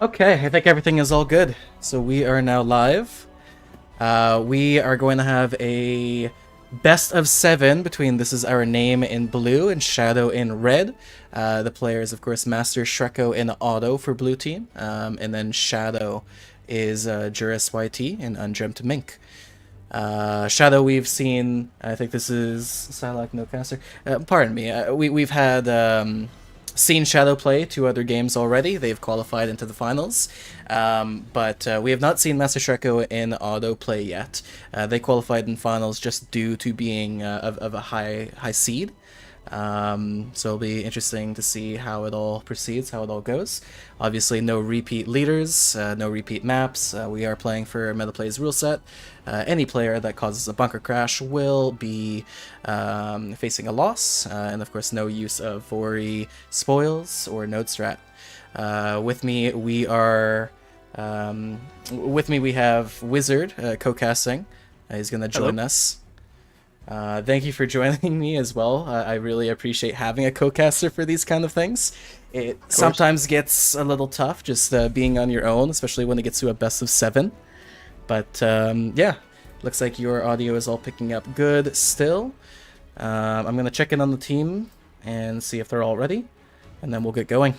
Okay, I think everything is all good. So we are now live. We are going to have a best of 7 between This Is Our Name in blue and Shadow in red. The players, of course, Master Shreko in auto for blue team, and then Shadow is Juris YT and Undreamt Mink. Shadow, we've seen. I think this is Psylocke No Caster. Pardon me. We've had seen Shadow play 2 other games already. They've qualified into the finals, but we have not seen Master Shreko in auto play yet. They qualified in finals just due to being of a high seed. So it'll be interesting to see how it all proceeds, how it all goes. Obviously, no repeat leaders, no repeat maps. We are playing for MetaPlay's rule set. Any player that causes a bunker crash will be facing a loss, and of course, no use of Vori spoils or node strat. With me, we are. With me, we have Wizard co-casting. He's gonna join us. Thank you for joining me as well. I really appreciate having a co-caster for these kind of things. It sometimes gets a little tough just being on your own, especially when it gets to a best of 7. But yeah, looks like your audio is all picking up good still. I'm going to check in on the team and see if they're all ready, and then we'll get going.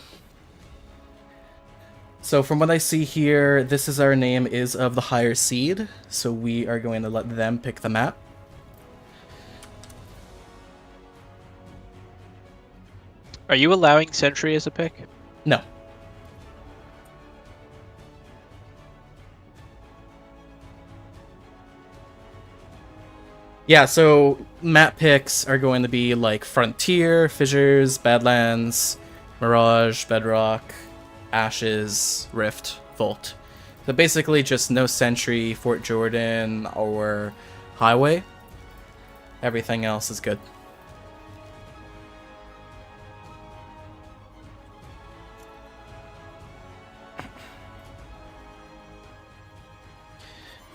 So from what I see here, This Is Our Name is of the higher seed, so we are going to let them pick the map. Are you allowing Sentry as a pick? No. Yeah, so map picks are going to be like Frontier, Fissures, Badlands, Mirage, Bedrock, Ashes, Rift, Vault. So basically just no Sentry, Fort Jordan, or Highway. Everything else is good.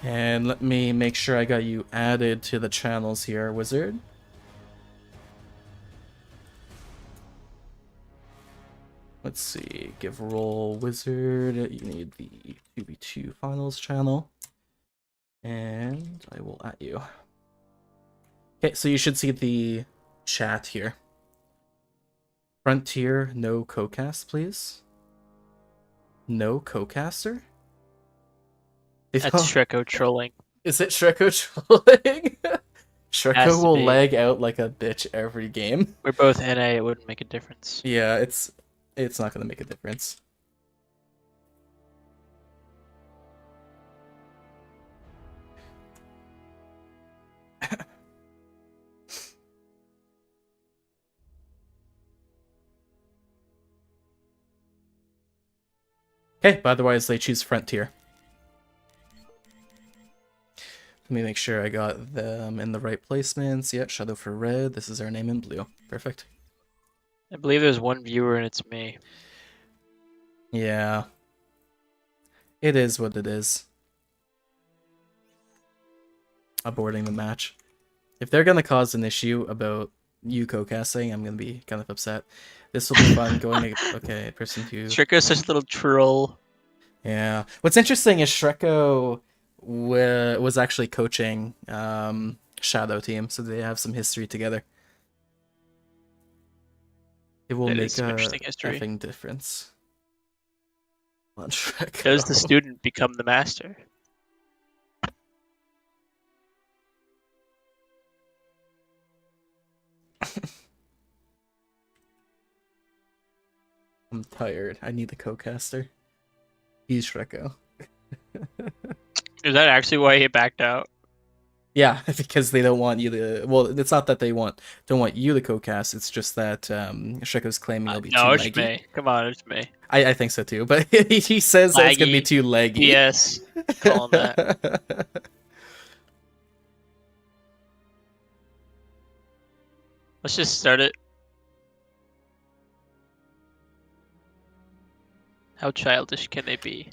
And let me make sure I got you added to the channels here, Wizard. Let's see, give role Wizard, you need the 2v2 finals channel. And I will add you. Okay, so you should see the chat here. Frontier, no co-cast, please. No co-caster? That's Shreko trolling. Is it Shreko trolling? Shreko will be. lag out like a bitch every game. We're both NA, it wouldn't make a difference. Yeah, it's not gonna make a difference. Okay, but otherwise they choose Frontier. Let me make sure I got them in the right placements. Yeah, Shadow for red. This is our name in blue. Perfect. I believe there's one viewer and it's me. Yeah. It is what it is. Aborting the match. If they're gonna cause an issue about you co-casting, I'm gonna be kind of upset. This will be fun going to... Okay, person 2. Shreko's such a little troll. Yeah. What's interesting is Shreko was actually coaching Shadow Team, so they have some history together. It will make a effing difference. On Shreko. Does the student become the master? I'm tired. I need a co-caster. He's Shreko. Is that actually why he backed out? Yeah, because they don't want you to. Well, it's not that they don't want you to co-cast. It's just that Shreko's claiming it'll be too laggy. It's me. Come on, it's me. I think so too, but he says that it's gonna be too laggy. Yes, call that. Let's just start it. How childish can they be?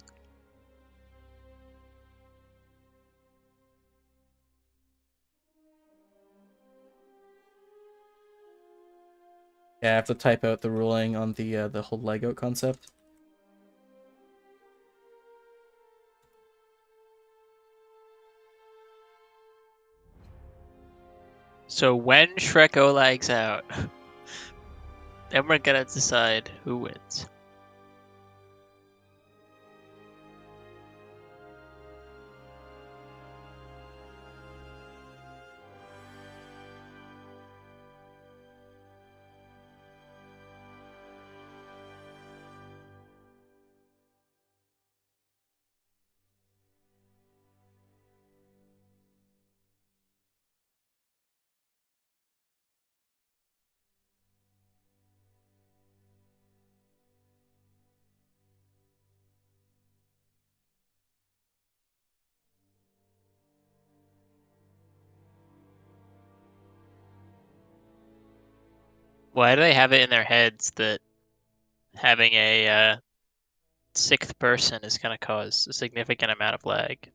Yeah, I have to type out the ruling on the whole leg out concept. So when Shreko lags out, then we're gonna decide who wins. Why do they have it in their heads that having a sixth person is going to cause a significant amount of lag?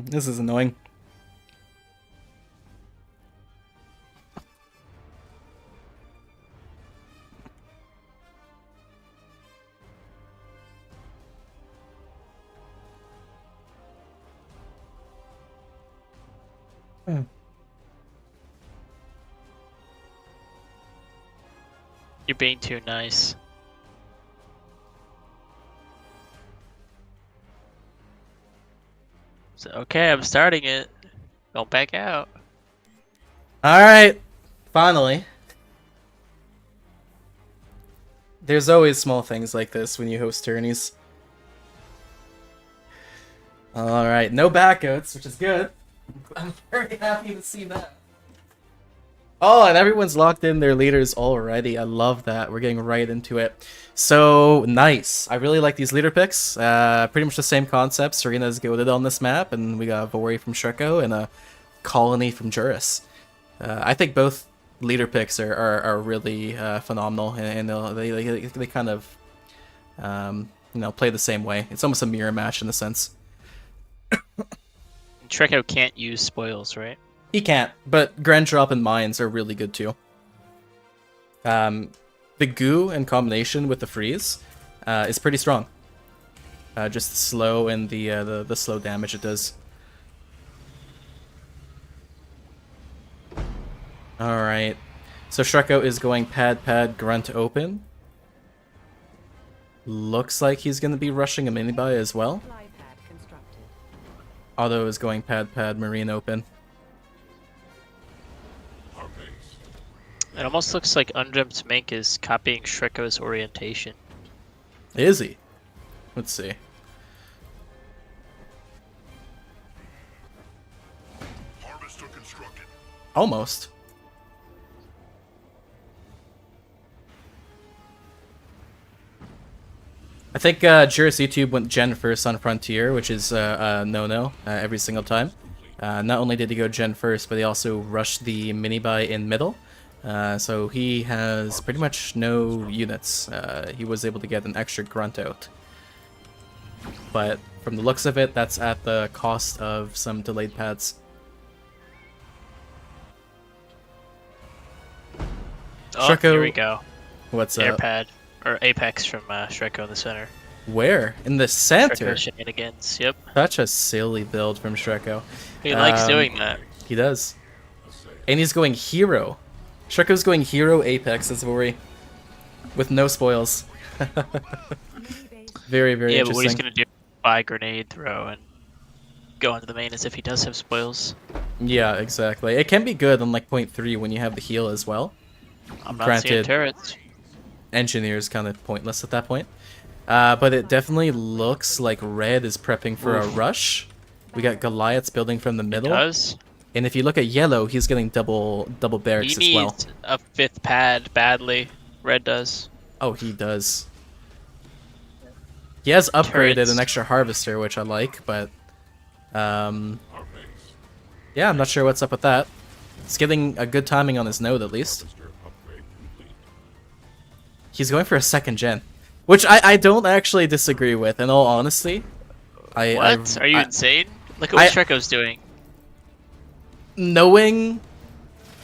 This is annoying. You're being too nice. So, okay, I'm starting it. Don't back out. Alright, finally. There's always small things like this when you host tourneys. Alright, no backouts, which is good. I'm very happy to see that. Oh, and everyone's locked in their leaders already. I love that. We're getting right into it. So, nice. I really like these leader picks. Pretty much the same concept. Serena's goated on this map, and we got Vori from Shreko and a Colony from Juris. I think both leader picks are really phenomenal, and they kind of play the same way. It's almost a mirror match in a sense. Shreko can't use spoils, right? He can't, but Grand Drop and Mines are really good too. The Goo in combination with the Freeze is pretty strong. Just the slow and the slow damage it does. Alright. So Shreko is going pad, grunt open. Looks like he's going to be rushing a mini-buy as well. Auto is going pad, marine open. It almost looks like Undreamt Mink is copying Shreko's orientation. Is he? Let's see. Harvester constructed. Almost. I think Juris YouTube went Gen first on Frontier, which is no-no every single time. Not only did he go Gen first, but he also rushed the mini-buy in middle. So he has pretty much no units. He was able to get an extra grunt out. But from the looks of it, that's at the cost of some delayed pads. Oh, Shreko, here we go. What's up? Airpad, or Apex from Shreko in the center. Where? In the center? Shreko shenanigans, yep. Such a silly build from Shreko. He likes doing that. He does. And he's going hero. Shreko's going hero Apex as Vori. With no spoils. Very, very yeah, interesting. but what he's going to do is buy grenade throw and go into the main as if he does have spoils. Yeah, exactly. It can be good on like point 3 when you have the heal as well. I'm not seeing turrets. Engineer is kind of pointless at that point. But it definitely looks like Red is prepping for a rush. We got Goliaths building from the middle. It does. And if you look at Yellow, he's getting double barracks He as well. needs a 5th pad badly. Red does. Oh, he does. He has upgraded Turrets. an extra Harvester, which I like, but... yeah, I'm not sure what's up with that. It's getting a good timing on his node, at least. He's going for a 2nd gen. Which I don't actually disagree with, in all honesty. What? Are you I- insane? Look at what Shreko's doing. Knowing,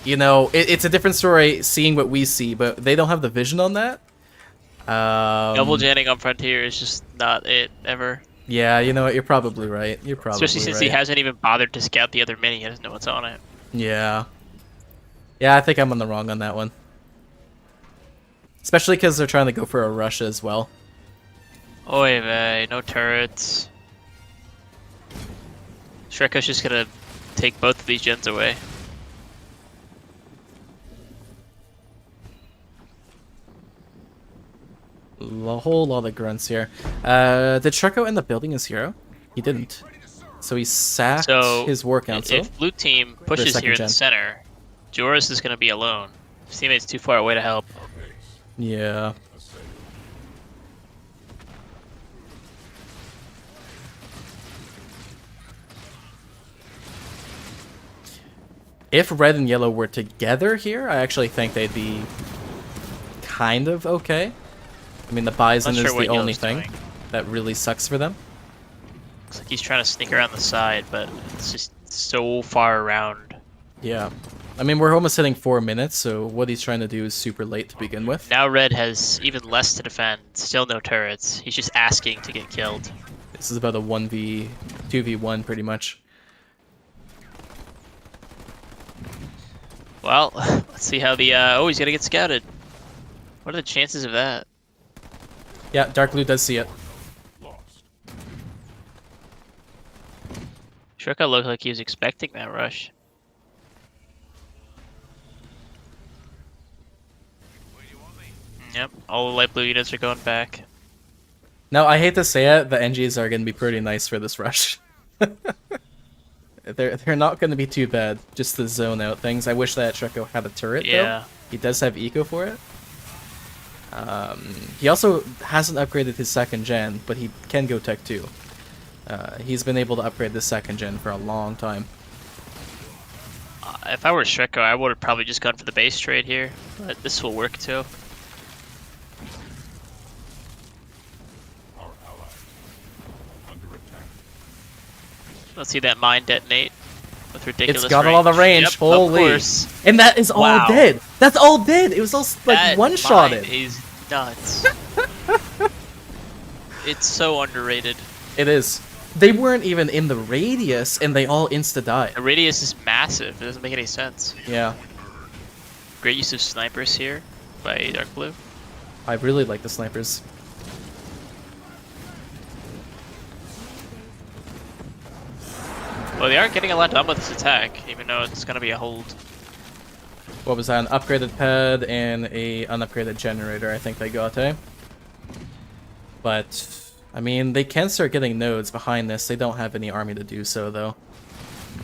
you know, it's a different story seeing what we see, but they don't have the vision on that. Double janning on Frontier is just not it, ever. Yeah, you know what? You're probably right. You're probably Especially since right. he hasn't even bothered to scout the other mini. He doesn't know what's on it. Yeah. Yeah, I think I'm on the wrong on that one. Especially because they're trying to go for a rush as well. Oy vey, no turrets. Shreko's just gonna take both of these gens away. A whole lot of grunts here. Did Shreko end up building his hero? He didn't. So he sacked his war council. If blue team pushes here in gen. the center, Joris is gonna be alone. His teammate's too far away to help. Yeah. If red and yellow were together here, I actually think they'd be kind of okay. I mean, the Bison Not sure is what the only yellow's thing doing. that really sucks for them. Looks like he's trying to sneak around the side, but it's just so far around. Yeah. I mean, we're almost hitting 4 minutes, so what he's trying to do is super late to begin with. Now red has even less to defend. Still no turrets. He's just asking to get killed. This is about a 2v1 pretty much. Well, let's see how the oh, he's gonna get scouted. What are the chances of that? Yeah, Dark Blue does see it. Shreko looked like he was expecting that rush. Yep, all the light blue units are going back. Now, I hate to say it, the NGs are going to be pretty nice for this rush. They're not going to be too bad, just to zone out things. I wish that Shreko had a turret, Yeah. though. He does have eco for it. He also hasn't upgraded his second gen, but he can go Tech 2. He's been able to upgrade the second gen for a long time. If I were Shreko, I would have probably just gone for the base trade here, but this will work too. Let's see that mine detonate with ridiculous It's got a lot of range, Yep, holy. of course. And that is all Wow. dead! That's all dead! It was all, like, That one-shotted! mine is nuts. It's so underrated. It is. They weren't even in the radius, and they all insta-died. The radius is massive. It doesn't make any sense. Yeah. Great use of snipers here by Dark Blue. I really like the snipers. Well, they are getting a lot done with this attack, even though it's going to be a hold. What was that? An upgraded pad and a unupgraded generator, I think they got, eh? But, I mean, they can start getting nodes behind this. They don't have any army to do so, though.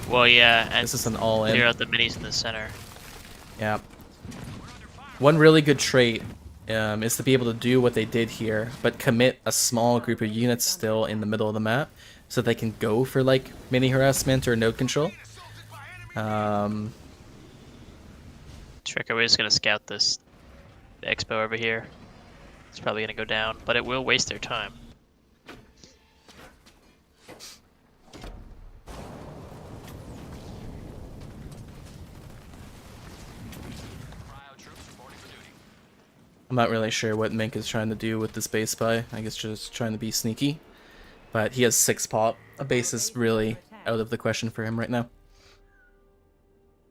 Well, yeah, and This is an all-in. clear out the minis in the center. Yeah. One really good trait is to be able to do what they did here, but commit a small group of units still in the middle of the map, so they can go for, like, mini harassment or node control. Shreko is going to scout this expo over here. It's probably going to go down, but it will waste their time. I'm not really sure what Mink is trying to do with this base buy. I guess just trying to be sneaky. But he has 6 pop. A base is really out of the question for him right now.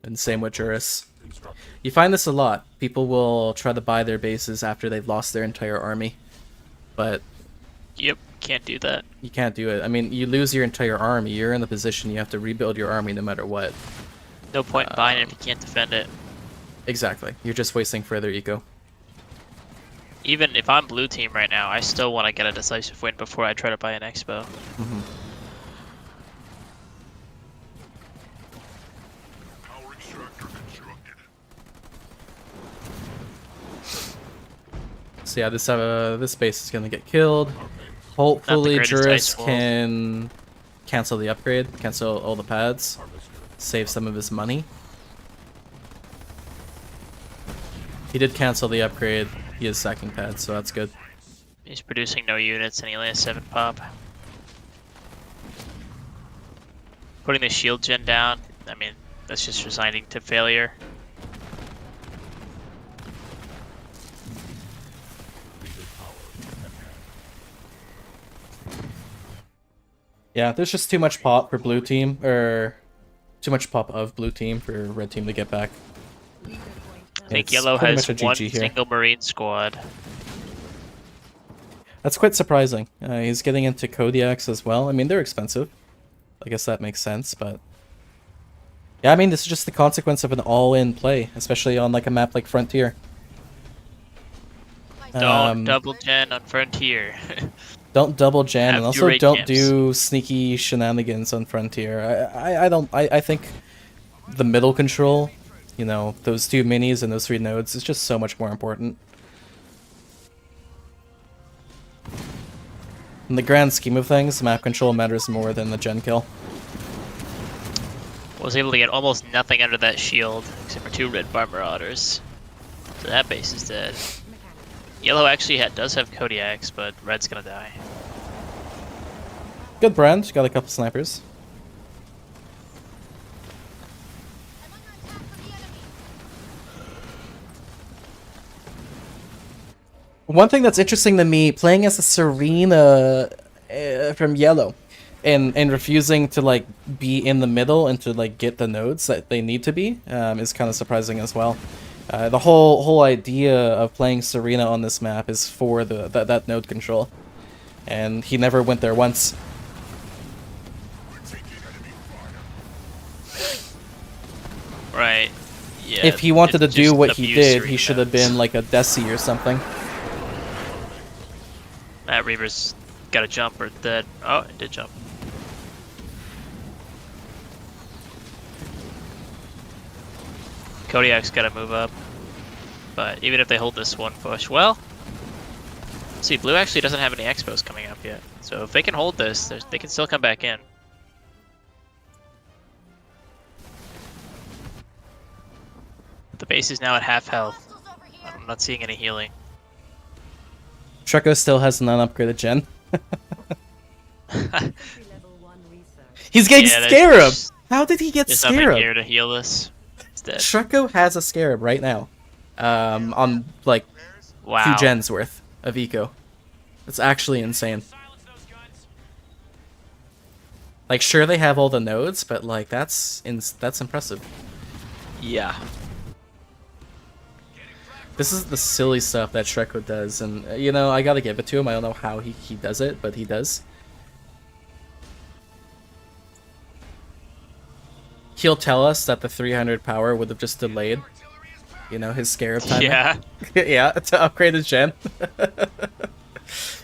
And same with Juris. You find this a lot. People will try to buy their bases after they've lost their entire army. But Yep, can't do that. you can't do it. I mean, you lose your entire army. You're in the position you have to rebuild your army no matter what. No point in buying it if you can't defend it. Exactly. You're just wasting further eco. Even if I'm blue team right now, I still want to get a decisive win before I try to buy an expo. Power extractor constructed. So yeah, this base is gonna get killed. Hopefully greatest Juris dice roll. can cancel the upgrade, cancel all the pads, save some of his money. He did cancel the upgrade. He is sacking pads, so that's good. He's producing no units and he only has 7 pop. Putting the shield gen down, I mean, that's just resigning to failure. Yeah, there's just too much pop for blue team, or too much pop of blue team for red team to get back. I think It's yellow pretty has much a one GG here. single marine squad. That's quite surprising. He's getting into Kodiaks as well. I mean, they're expensive. I guess that makes sense, but... Yeah, I mean, this is just the consequence of an all-in play, especially on like a map like Frontier. Don't double gen on Frontier. Don't double gen, Have and also two raid don't camps. do sneaky shenanigans on Frontier. I think the middle control, you know, those 2 minis and those 3 nodes is just so much more important. In the grand scheme of things, map control matters more than the gen kill. Was able to get almost nothing under that shield, except for 2 red bar marauders. So that base is dead. Yellow actually does have Kodiaks, but red's gonna die. Good brand, got a couple snipers. One thing that's interesting to me, playing as a Serena from yellow, and refusing to like be in the middle and to like get the nodes that they need to be, is kind of surprising as well. The whole idea of playing Serena on this map is for that node control, and he never went there once. Right. Yeah. If he wanted to it's do just what he abuse did, Serena he should have nodes. been like a Desi or something. That Reaver's got a jump or dead. Oh, it did jump. Kodiak's gotta move up. But even if they hold this one push, well... See, blue actually doesn't have any expos coming up yet. So if they can hold this, they can still come back in. The base is now at half health. I'm not seeing any healing. Trucko still has an unupgraded gen. He's getting Yeah, Scarab! How did he get There's nothing Scarab? here to heal this. It's dead. Trucko has a Scarab right now. On like Wow. 2 gens worth of eco. It's actually insane. Like, sure they have all the nodes, but like that's impressive. Yeah. This is the silly stuff that Shreko does, and you know, I gotta give it to him. I don't know how he does it, but he does. He'll tell us that the 300 power would have just delayed, you know, his Scarab timing. Yeah. Yeah, to upgrade his gen.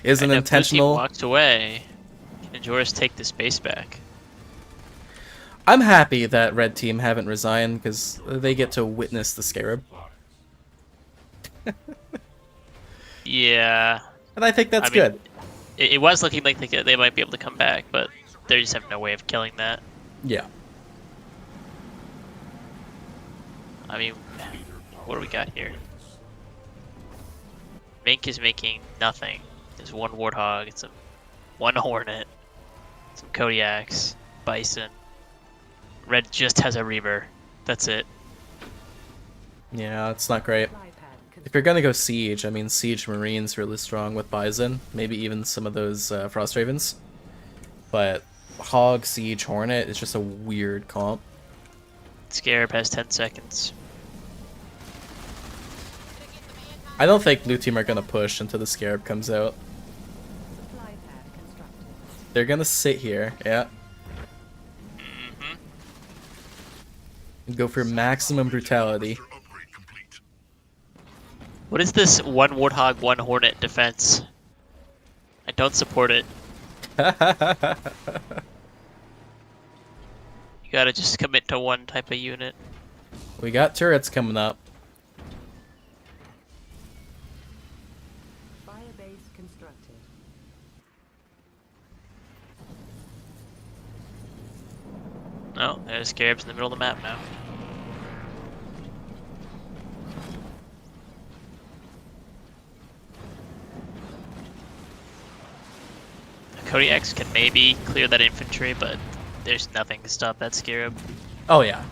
Is an And if blue team intentional... walks away, can Joris take the space back? I'm happy that red team haven't resigned, because they get to witness the Scarab. Yeah. And I think that's I mean, good. It was looking like they might be able to come back, but they just have no way of killing that. Yeah. I mean, what do we got here? Mink is making nothing. There's 1 Warthog, it's 1 Hornet, some Kodiaks, Bison. Red just has a Reaver. That's it. Yeah, it's not great. If you're gonna go Siege, I mean, Siege Marine's really strong with Bison, maybe even some of those Frost Ravens. But Hog, Siege, Hornet is just a weird comp. Scarab has 10 seconds. I don't think blue team are gonna push until the Scarab comes out. They're gonna sit here, yeah. Mm-hmm. And go for maximum brutality. Upgrade complete. What is this 1 Warthog, 1 Hornet defense? I don't support it. You gotta just commit to 1 type of unit. We got turrets coming up. Firebase constructed. Oh, there's Scarabs in the middle of the map now. Kodiaks can maybe clear that infantry, but there's nothing to stop that Scarab. Oh yeah,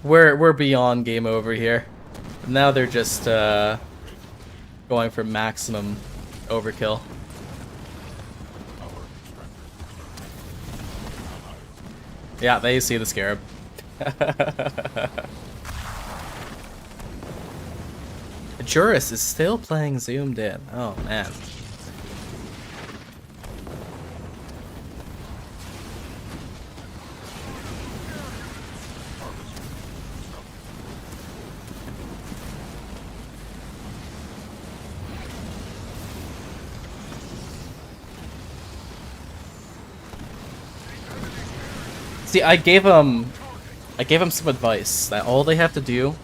we're beyond game over here. Now they're just going for maximum overkill. Yeah, they see the Scarab. Juris is still playing zoomed in. Oh man. See, I gave him some advice that all they have to do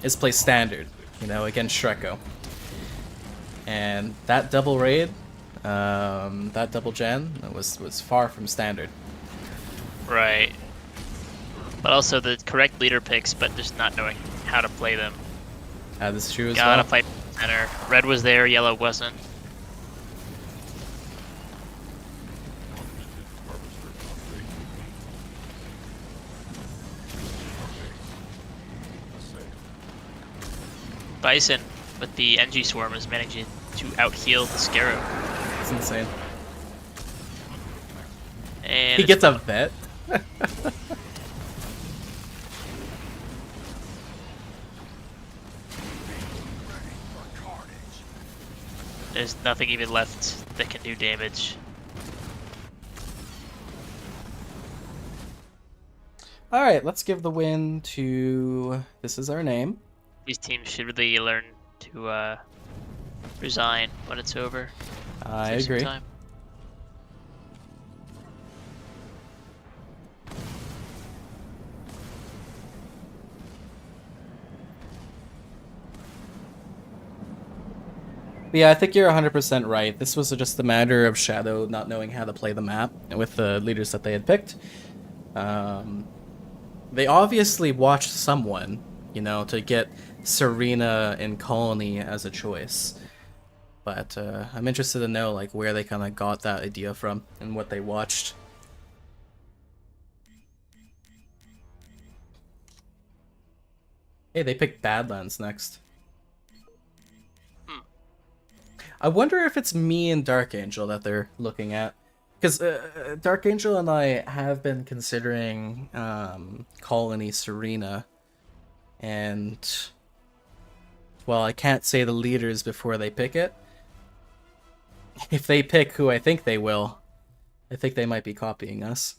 is play standard, you know, against Shreko. And that double raid, that double gen was far from standard. Right. But also the correct leader picks, but just not knowing how to play them. This is true as Gotta well. fight center. Red was there, yellow wasn't. Bison with the NG Swarm is managing to out-heal the Scarab. It's insane. And He gets a vet. there's nothing even left that can do damage. Alright, let's give the win to This Is Our Name. These teams should really learn to resign when it's over. I Save some agree. time. But yeah, I think you're 100% right. This was just a matter of Shadow not knowing how to play the map with the leaders that they had picked. They obviously watched someone, you know, to get Serena and Colony as a choice. But I'm interested to know like where they kind of got that idea from and what they watched. Hey, they picked Badlands next. I wonder if it's me and Dark Angel that they're looking at. Because Dark Angel and I have been considering Colony Serena. And, well, I can't say the leaders before they pick it. If they pick who I think they will, I think they might be copying us.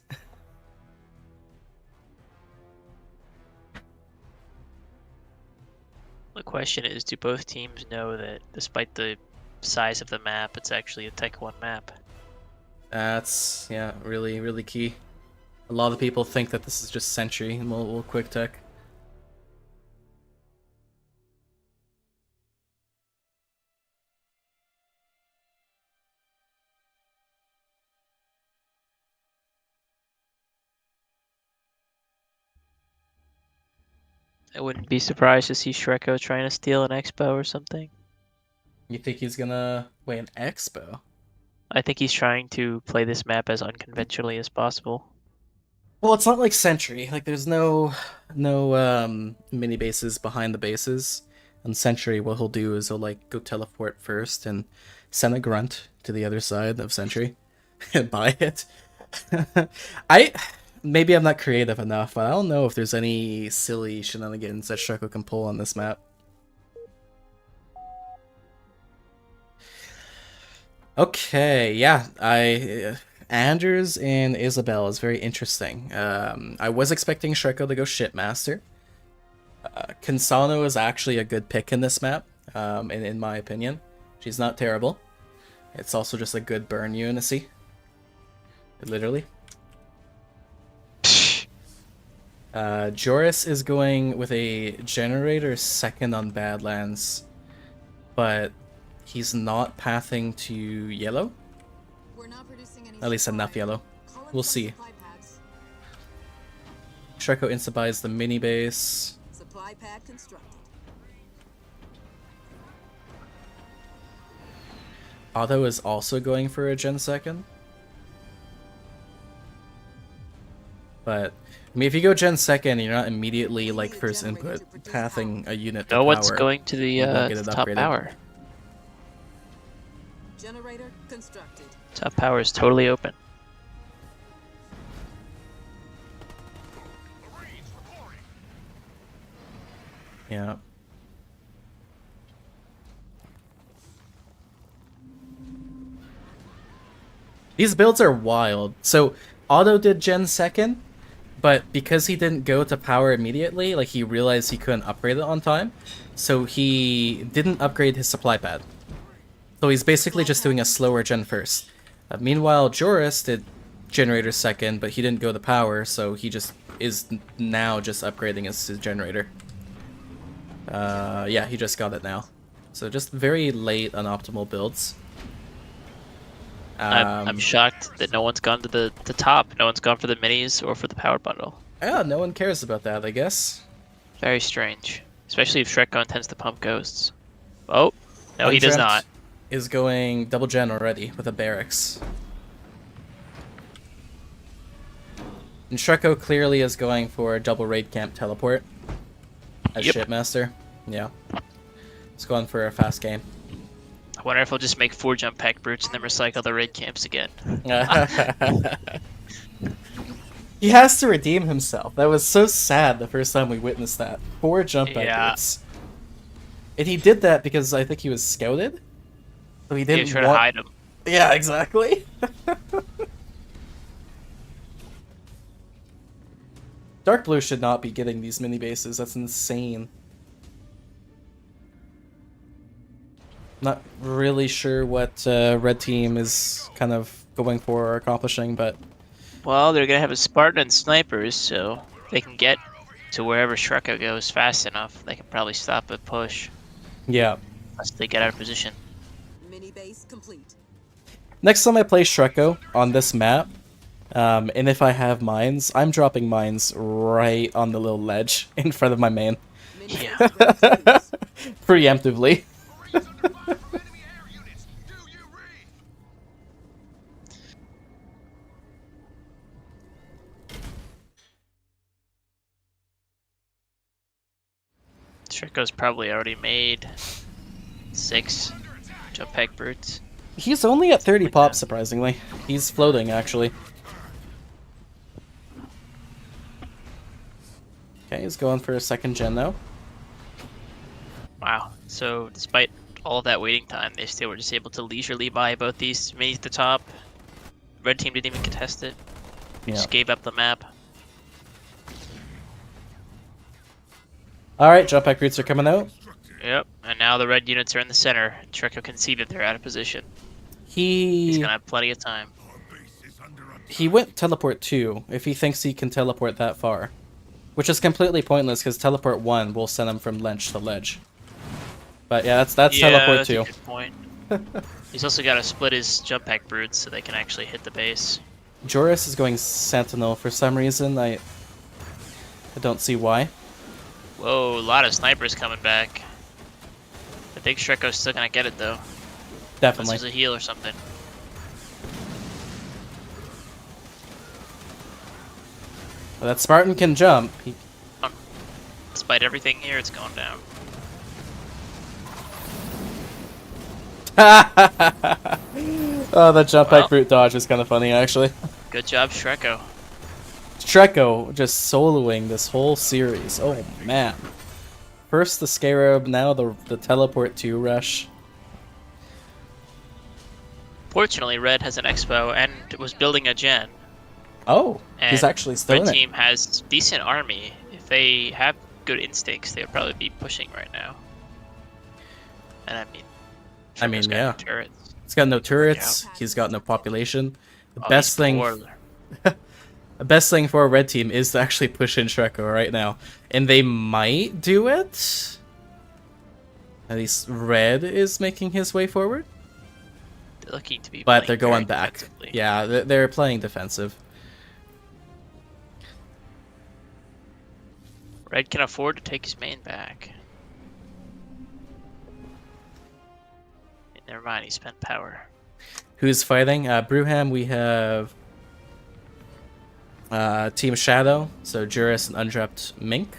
The question is, do both teams know that despite the size of the map, it's actually a Tech 1 map? That's, yeah, really, really key. A lot of people think that this is just Sentry and we'll quick tech. I wouldn't be surprised to see Shreko trying to steal an Expo or something. You think he's gonna wait an Expo? I think he's trying to play this map as unconventionally as possible. Well, it's not like Sentry. Like, there's no mini bases behind the bases. On Sentry, what he'll do is he'll like go teleport first and send a grunt to the other side of Sentry and buy it. Maybe I'm not creative enough, but I don't know if there's any silly shenanigans that Shreko can pull on this map. Okay, yeah, Anders and Isabel is very interesting. I was expecting Shreko to go Shipmaster. Kinsano is actually a good pick in this map, in my opinion. She's not terrible. It's also just a good burn Unicy. Literally. Joris is going with a Generator second on Badlands, but he's not pathing to yellow. At least enough yellow. We'll see. Shreko insta-buys the mini base. Supply pad constructed. Otto is also going for a Gen second. But I mean, if you go Gen second, you're not immediately like first input pathing a unit to No power. one's going to the You won't get it top upgraded. power. Generator constructed. Top power is totally open. Marines reporting. Yeah. These builds are wild. So Otto did Gen second, but because he didn't go to power immediately, like he realized he couldn't upgrade it on time, so he didn't upgrade his supply pad. So he's basically just doing a slower gen first. Meanwhile, Joris did generator second, but he didn't go to power, so he just is now just upgrading his generator. Yeah, he just got it now. So just very late unoptimal builds. I'm shocked that no one's gone to the top. No one's gone for the minis or for the power bundle. Yeah, no one cares about that, I guess. Very strange. Especially if Shrek intends to pump ghosts. Oh, no, he does not. Is going double gen already with a barracks. And Shreko clearly is going for a double raid camp teleport as Yep. shipmaster. Yeah. It's going for a fast game. I wonder if he'll just make 4 jump pack brutes and then recycle the raid camps again. He has to redeem himself. That was so sad the first time we witnessed that. 4 jump back Yeah. brutes. And he did that because I think he was scouted. So he He didn't was trying to want... hide him. Yeah, exactly. Dark Blue should not be getting these mini bases. That's insane. Not really sure what Red Team is kind of going for or accomplishing, but Well, they're gonna have a Spartan and snipers, so they can get to wherever Shreko goes fast enough. They can probably stop a push yeah. unless they get out of position. Mini base complete. Next time I play Shreko on this map, and if I have mines, I'm dropping mines right on the little ledge in front of my main. Mini Yeah. base ready to use. Preemptively. Marines under fire from enemy air units. Do you read? Shreko's probably already made 6 jump pack brutes. He's only at 30 Like pop, that. surprisingly. He's floating, actually. Okay, he's going for a second gen now. Wow. So despite all of that waiting time, they still were just able to leisurely buy both these minis at the top. Red team didn't even contest it. Yeah. Just gave up the map. Alright, jump pack routes are coming out. Yep. And now the red units are in the center. Shreko can see that they're out of position. He's He gonna have plenty of time. Our base is under attack. he went teleport 2 if he thinks he can teleport that far. Which is completely pointless because teleport 1 will send him from ledge to ledge. But yeah, that's Yeah, teleport that's a 2. good point. He's also got to split his jump pack brutes so they can actually hit the base. Joris is going Sentinel for some reason. I don't see why. Whoa, a lot of snipers coming back. I think Shreko's still gonna get it though. Unless Definitely. there's a heal or something. But that Spartan can jump. He... Despite everything here, it's going down. Oh, that jump Well. back brute dodge was kind of funny, actually. Good job, Shreko. Shreko just soloing this whole series. Oh man. First the Scarab, now the teleport 2 rush. Fortunately, Red has an expo and was building a gen. Oh, he's And actually still Red in it. team has decent army. If they have good instincts, they would probably be pushing right now. And I mean, Shreko's got yeah. turrets. He's got no turrets. He's got no population. The Oh, best he's thing, poor. the best thing for a red team is to actually push in Shreko right now, and they might do it. At least Red is making his way forward, They're looking to be but playing they're going very back. defensively. Yeah, they're playing defensive. Red can afford to take his main back. Never mind, he spent power. Who's fighting? Brewham, we have Team Shadow, so Juris and Undrept Mink,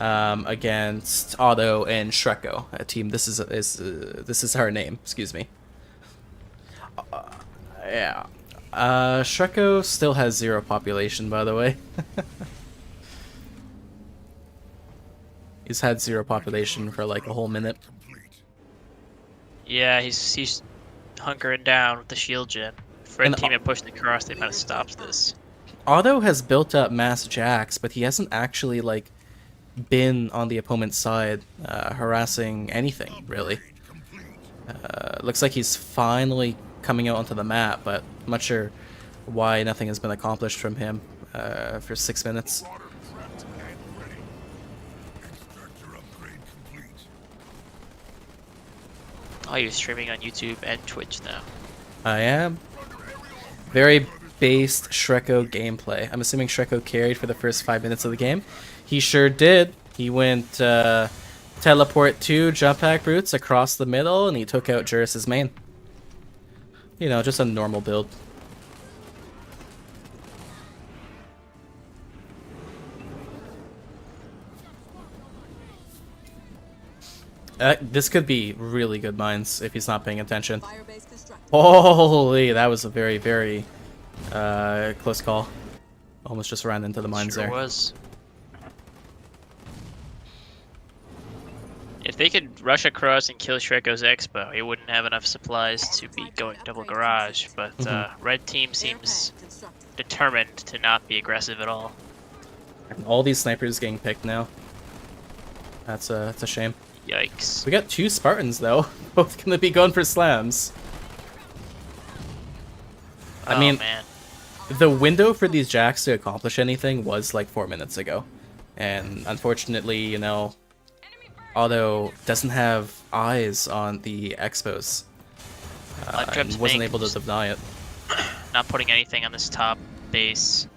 against Otto and Shreko, a team. This is our name. Excuse me. Yeah. Shreko still has 0 population, by the way. He's had 0 population for like a whole minute. Yeah, he's hunkering down with the shield gen. If red And team had pushed across, they might have stopped this. Otto has built up mass jacks, but he hasn't actually like been on the opponent's side harassing anything really. Looks like he's finally coming out onto the map, but I'm not sure why nothing has been accomplished from him for 6 minutes. Water trapped and ready. Extractor upgrade complete. Oh, you're streaming on YouTube and Twitch now. I am. Very based Shreko gameplay. I'm assuming Shreko carried for the first 5 minutes of the game. He sure did. He went teleport 2 jump pack brutes across the middle, and he took out Juris' main. You know, just a normal build. This could be really good mines if he's not paying attention. Fire base constructed. Holy, that was a very, very close call. Almost just ran into the mines Sure there. was. If they could rush across and kill Shreko's Expo, he wouldn't have enough supplies to be going double garage, but red team seems determined to not be aggressive at all. And all these snipers getting picked now. That's a shame. Yikes. We got 2 Spartans though, both gonna be going for slams. I mean, man. the window for these jacks to accomplish anything was like 4 minutes ago, and unfortunately, you know, Otto doesn't have eyes on the expos, and wasn't able to deny it. Not putting anything on this top base.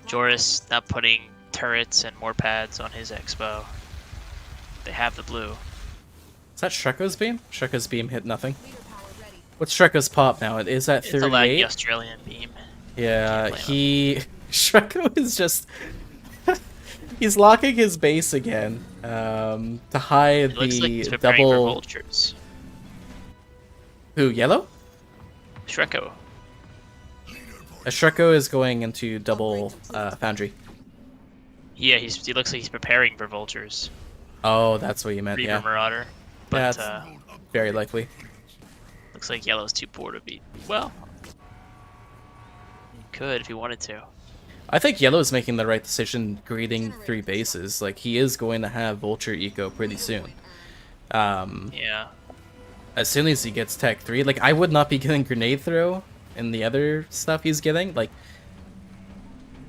Joris not putting turrets and more pads on his Expo. They have the blue. Is that Shreko's beam? Shreko's beam hit nothing. What's Shreko's pop now? It is at It's a laggy 38. Australian beam. Yeah, Can't Shreko is just he's locking his base again to hide It looks like he's the preparing for double. vultures. Who, yellow? Shreko. Shreko is going into double foundry. Yeah, he looks like he's preparing for vultures. Oh, that's what you meant. Reaver Yeah, Marauder. yeah, But it's very likely. looks like yellow's too poor to beat. Well, he could if he wanted to. I think yellow is making the right decision greeting 3 bases. Like, he is going to have vulture eco pretty soon. Yeah. As soon as he gets tech 3, like, I would not be getting grenade throw and the other stuff he's getting. Like,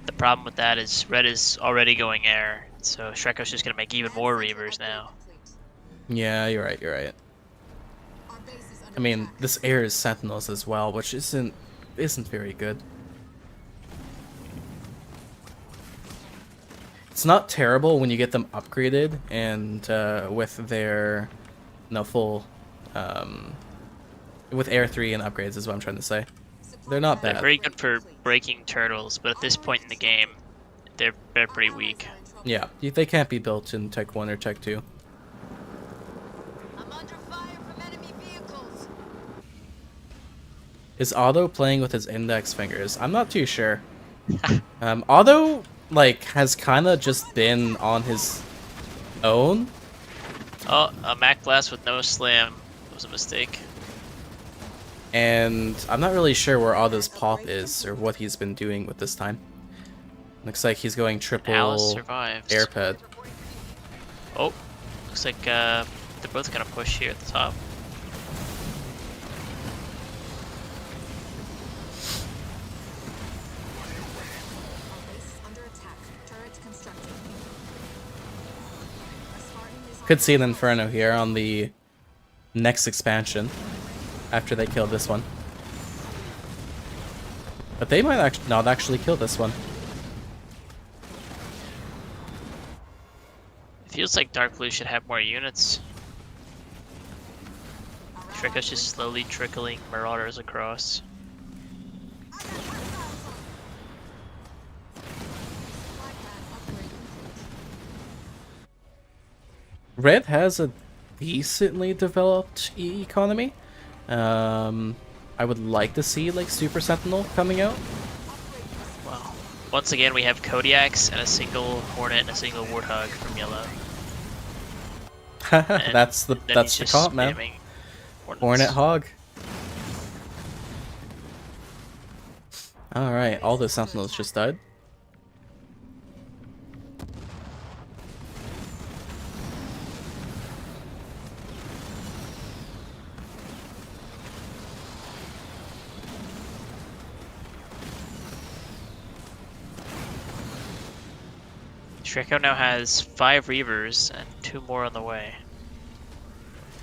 The problem with that is red is already going air, so Shreko's just gonna make even more Reavers now. yeah, you're right, you're right. I mean, this air is sentinels as well, which isn't very good. It's not terrible when you get them upgraded and with their full with air 3 and upgrades is what I'm trying to say. They're not They're bad. very good for breaking turtles, but at this point in the game, they're pretty weak. Yeah, they can't be built in Tech 1 or Tech 2. I'm under fire from enemy vehicles. Is Otto playing with his index fingers? I'm not too sure. Otto, like, has kind of just been on his own. Oh, a Mac Blast with no slam was a mistake. And I'm not really sure where Otto's pop is or what he's been doing with this time. Looks like he's going triple Alice survives. airpad. Oh, looks like they're both gonna push here at the top. Could see an Inferno here on the next expansion after they kill this one. But they might not actually kill this one. It feels like Dark Blue should have more units. Shriko's just slowly trickling Marauders across. Red has a decently developed economy. I would like to see like Super Sentinel coming out. Well, once again we have Kodiaks and a single Hornet and a single Warthog from yellow. And that's the then he's comp, just man. spamming Hornets. Hornet Hog. Alright, all the Sentinels just died. Shreko now has 5 Reavers and 2 more on the way.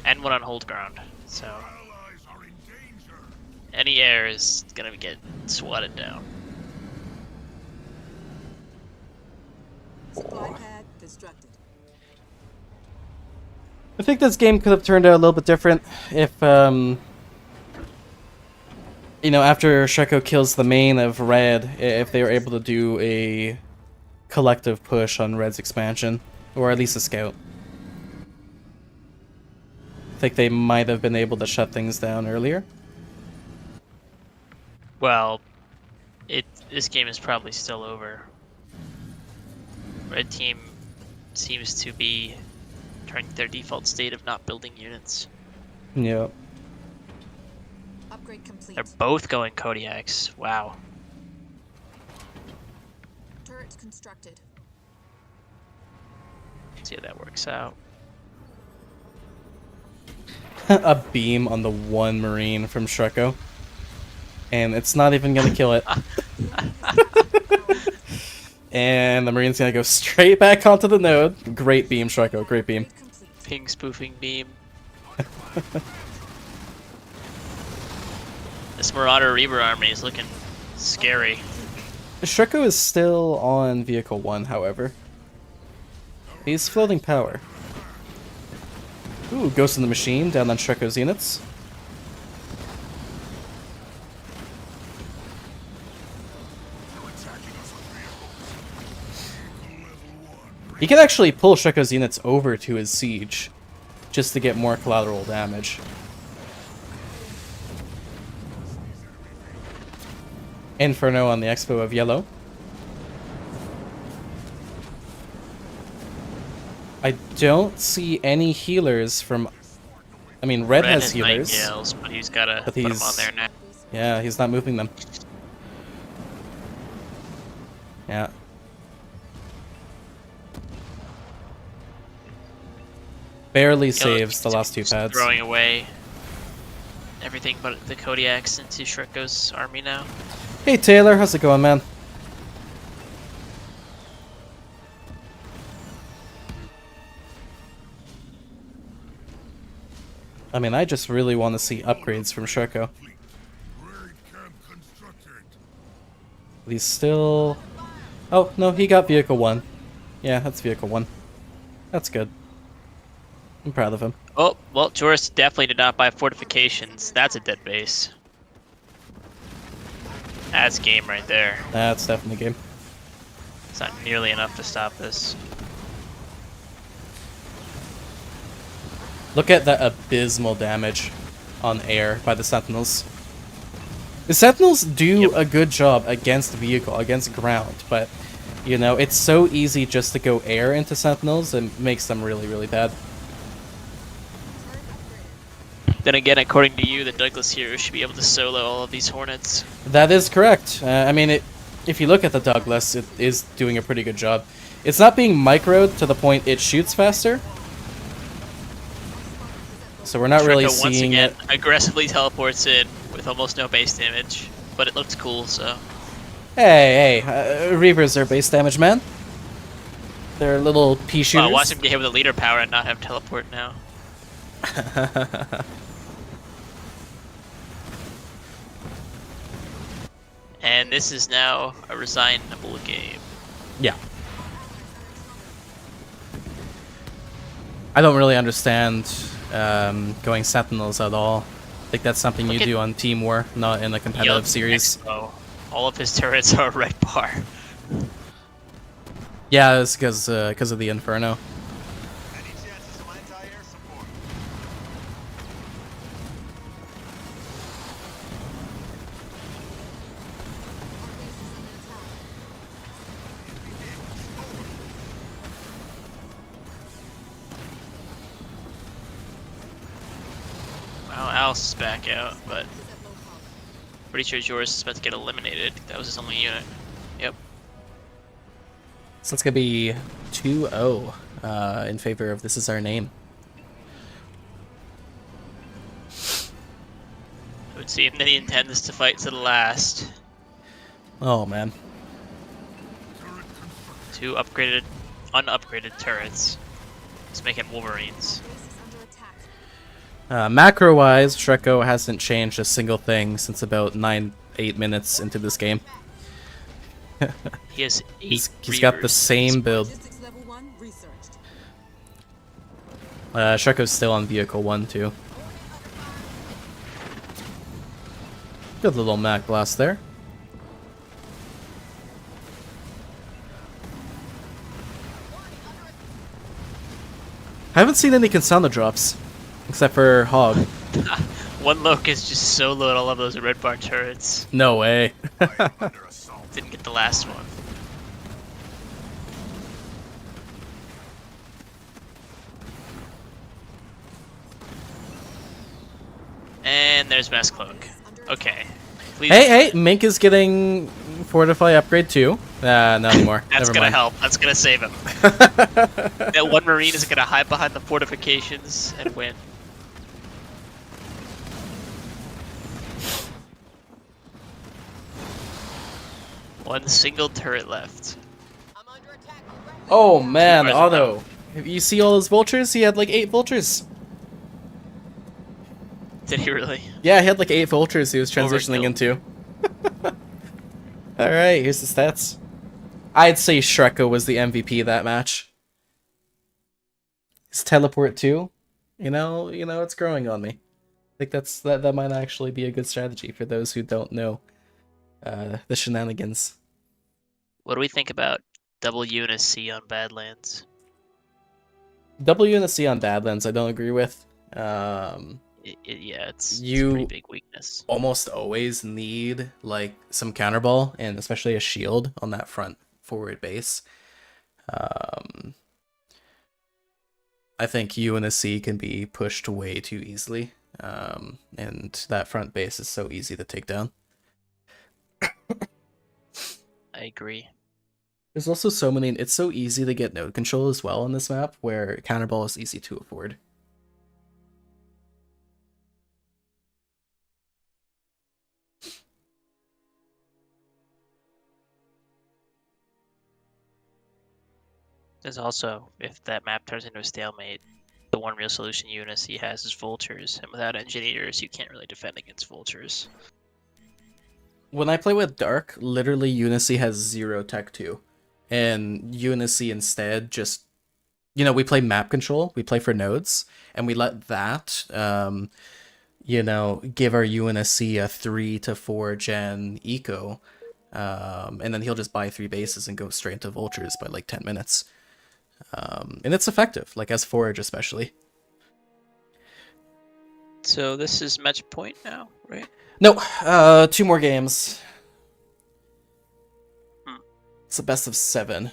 And 1 on hold ground, so Allies are in danger. any air is gonna get swatted down. Supply pad constructed. I think this game could have turned out a little bit different if, you know, after Shreko kills the main of Red, if they were able to do a collective push on Red's expansion, or at least a scout. I think they might have been able to shut things down earlier. Well, this game is probably still over. Red team seems to be turning to their default state of not building units. Yeah. Upgrade complete. They're both going Kodiaks. Wow. Turret constructed. See how that works out. A beam on the one Marine from Shreko. And it's not even gonna kill it. And the Marine's gonna go straight back onto the node. Great beam, Shreko, great beam. Upgrade complete. Ping spoofing beam. This Marauder Reaver army is looking scary. Shreko is still on Vehicle 1, however. He's floating power. Ooh, Ghost in the Machine down on Shreko's units. He can actually pull Shreko's units over to his siege, just to get more collateral damage. Inferno on the Expo of yellow. I don't see any healers from... I mean, Red has healers. Nightingales, but he's gotta But put them on he's- there now. Yeah, he's not moving them. Yeah. Barely saves the last 2 Just pads. Throwing away everything but the Kodiaks into Shreko's army now. Hey Taylor, how's it going, man? I mean, I just really want to see upgrades from Shreko. Raid camp constructed. He's still... Oh, no, he got Vehicle 1. Yeah, that's Vehicle 1. That's good. I'm proud of him. Oh, well, Joris definitely did not buy fortifications. That's a dead base. That's game right there. That's definitely game. It's not nearly enough to stop this. Look at that abysmal damage on air by the Sentinels. The Sentinels do a good job against vehicle, against ground, but, you know, it's so easy just to go air into Sentinels and makes them really, really bad. Then again, according to you, the Douglas hero should be able to solo all of these Hornets. That is correct. I mean, if you look at the Douglas, it is doing a pretty good job. It's not being microed to the point it shoots faster. So we're not really Shreko once seeing again it. aggressively teleports in with almost no base damage, but it looks cool, so... Hey, Reavers are base damage, man. They're little pea shooters. Wow, watch him get hit with a leader power and not have teleport now. And this is now a resignable game. Yeah. I don't really understand going sentinels at all. I think that's something you do on Team War, not in a competitive series. All of his turrets are red bar. Yeah, it's because of the Inferno. Any chances of anti-air support? Well, Alice is back out, but pretty sure Joris is about to get eliminated. That was his only unit. Yep. So it's gonna be 2-0 in favor of This Is Our Name. It would seem that he intends to fight to the last. Oh man. Two unupgraded turrets. He's making Wolverines. Macro-wise, Shreko hasn't changed a single thing since about 8 minutes into this game. He has He's got the same build. Shreko's still on vehicle 1 too. Good little Mac blast there. I haven't seen any Consana drops, except for Hog. One Locust just soloed all of those red bar turrets. No way. Under assault. Didn't get the last one. And there's Mass Cloak. Okay. Please. Hey, Mink is getting Fortify upgrade too. Not anymore. That's Never gonna mind. help. That's gonna save him. That one Marine is gonna hide behind the fortifications and win. One single turret left. Oh man, Surprise Otto. You see all those vultures? He had like 8 vultures. Did he really? Yeah, he had like 8 vultures he was transitioning Overkill. into. Alright, here's the stats. I'd say Shreko was the MVP of that match. His teleport too. You know, it's growing on me. I think that might actually be a good strategy for those who don't know the shenanigans. What do we think about double UNSC on Badlands? W and a C on Badlands I don't agree with. Yeah, it's a You- pretty big weakness. Almost always need like some counterball and especially a shield on that front forward base. I think U and a C can be pushed way too easily, and that front base is so easy to take down. I agree. There's also so many. It's so easy to get node control as well on this map, where counterball is easy to afford. There's also, if that map turns into a stalemate, the one real solution UNSC has is vultures, and without engineers, you can't really defend against vultures. When I play with Dark, literally Unicy has 0 tech 2. And Unicy instead just, we play map control, we play for nodes, and we let that, give our UNSC a 3 to 4 gen eco, and then he'll just buy 3 bases and go straight into vultures by like 10 minutes. And it's effective, like as forage especially. So this is match point now, right? No, 2 more games. It's a best of 7.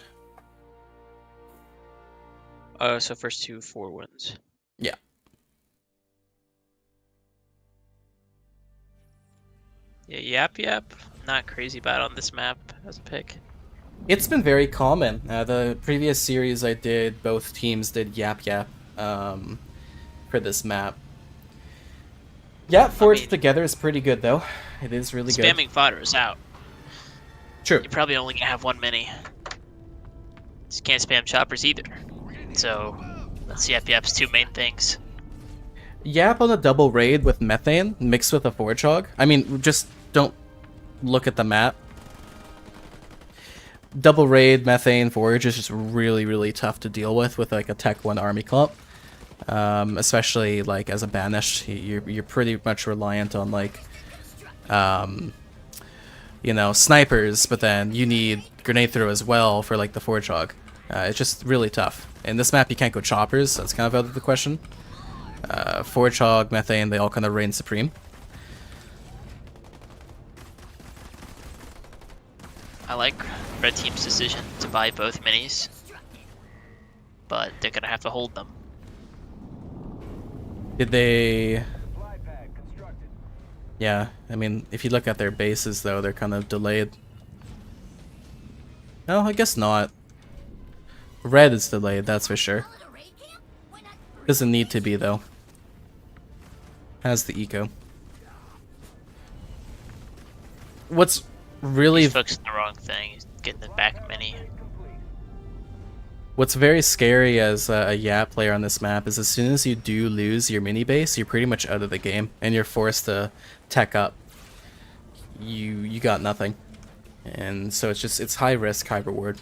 So first 2 4 wins. Yeah. Yeah, Yap. Not crazy bad on this map as a pick. It's been very common. The previous series I did, both teams did Yap for this map. Yap forged together is pretty good though. It is really good. Spamming fodder is out. True. You're probably only gonna have 1 mini. Just can't spam choppers either. So that's Yap's 2 main things. Yap on a double raid with methane mixed with a forge hog. I mean, just don't look at the map. Double raid, methane, forge is just really, really tough to deal with like a Tech 1 army comp. especially like as a banished. You're pretty much reliant on like, you know, snipers, but then you need grenade throw as well for like the forge hog. It's just really tough. In this map, you can't go choppers, so that's kind of out of the question. Forge hog, methane, they all kind of reign supreme. I like red team's decision to buy both minis, but they're gonna have to hold them. Did they... Yeah, I mean, if you look at their bases, though, they're kind of delayed. No, I guess not. Red is delayed, that's for sure. Doesn't need to be, though. Has the eco. What's really... He's focused on the wrong thing. He's getting the back mini. What's very scary as a Yap player on this map is as soon as you do lose your mini base, you're pretty much out of the game, and you're forced to tech up. You got nothing. And so it's high risk, high reward.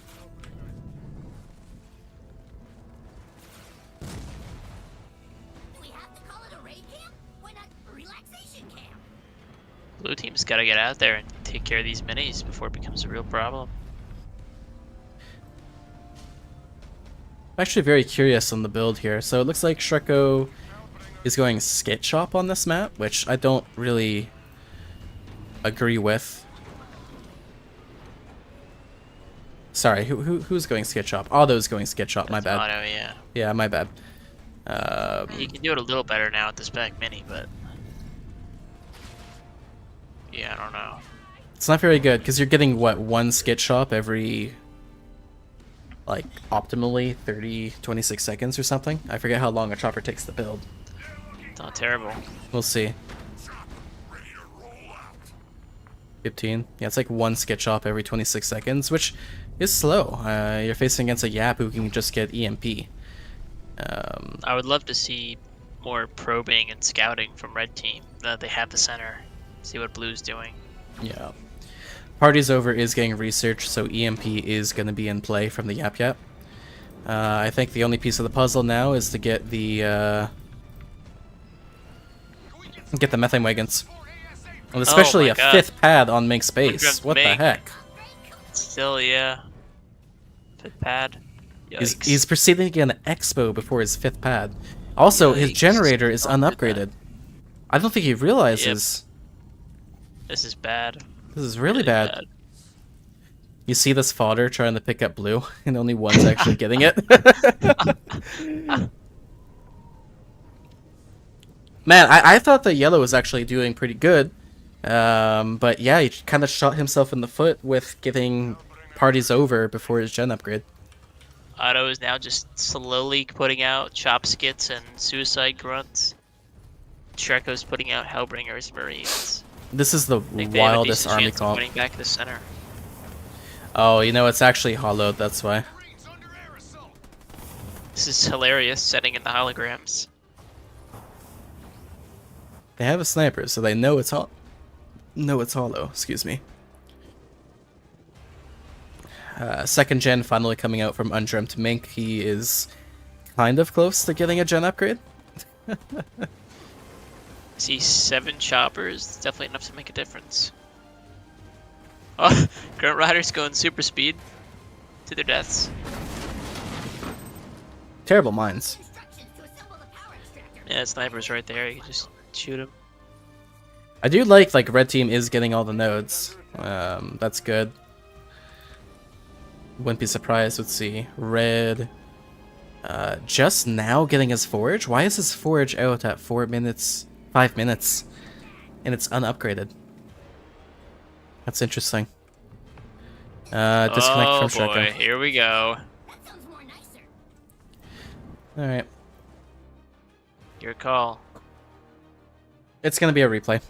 Blue team's gotta get out there and take care of these minis before it becomes a real problem. I'm actually very curious on the build here. So it looks like Shreko is going skit shop on this map, which I don't really agree with. Sorry, who's going skit shop? Otto's going skit shop. My bad. Auto, yeah. Yeah, my bad. He can do it a little better now with this back mini, but yeah, I don't know. It's not very good because you're getting what, one skit shop every like optimally 26 seconds or something. I forget how long a chopper takes to build. It's not terrible. We'll see. 15. Yeah, it's like one skit shop every 26 seconds, which is slow. You're facing against a Yap who can just get EMP. I would love to see more probing and scouting from red team. They have the center. See what blue's doing. Yeah. Party's over is getting research, so EMP is going to be in play from the Yap Yap. I think the only piece of the puzzle now is to get the methane wagons. And especially a God. 5th pad on Mink's base. What the Mink. heck? Still, yeah. 5th pad. Yikes. He's proceeding to get an expo before his 5th pad. Also, his Yikes. generator is Don't do that. unupgraded. I don't think he realizes. This is bad. This is really bad. You see this fodder trying to pick up blue, and only one's actually getting it. Man, I thought the yellow was actually doing pretty good. But yeah, he kind of shot himself in the foot with getting parties over before his gen upgrade. Otto is now just slowly putting out chop skits and suicide grunts. Shreko's putting out Hellbringers, Marines. This is the I think they have a wildest decent army chance of comp. winning back to the center. Oh, you know, it's actually hollowed, that's why. This is hilarious, setting in the holograms. They have a sniper, so they know it's hollow, excuse me. Second gen finally coming out from Undreamt Mink. He is kind of close to getting a gen upgrade. See 7 choppers, it's definitely enough to make a difference. Oh, Grunt Riders going super speed to their deaths. Terrible mines. Yeah, sniper's right there, you can just shoot him. I do like red team is getting all the nodes. That's good. Wouldn't be surprised. Let's see. Red just now getting his forge? Why is his forge out at 5 minutes? And it's unupgraded. That's interesting. Disconnect oh from boy, Shreko. here we go. Alright. Your call. It's gonna be a replay.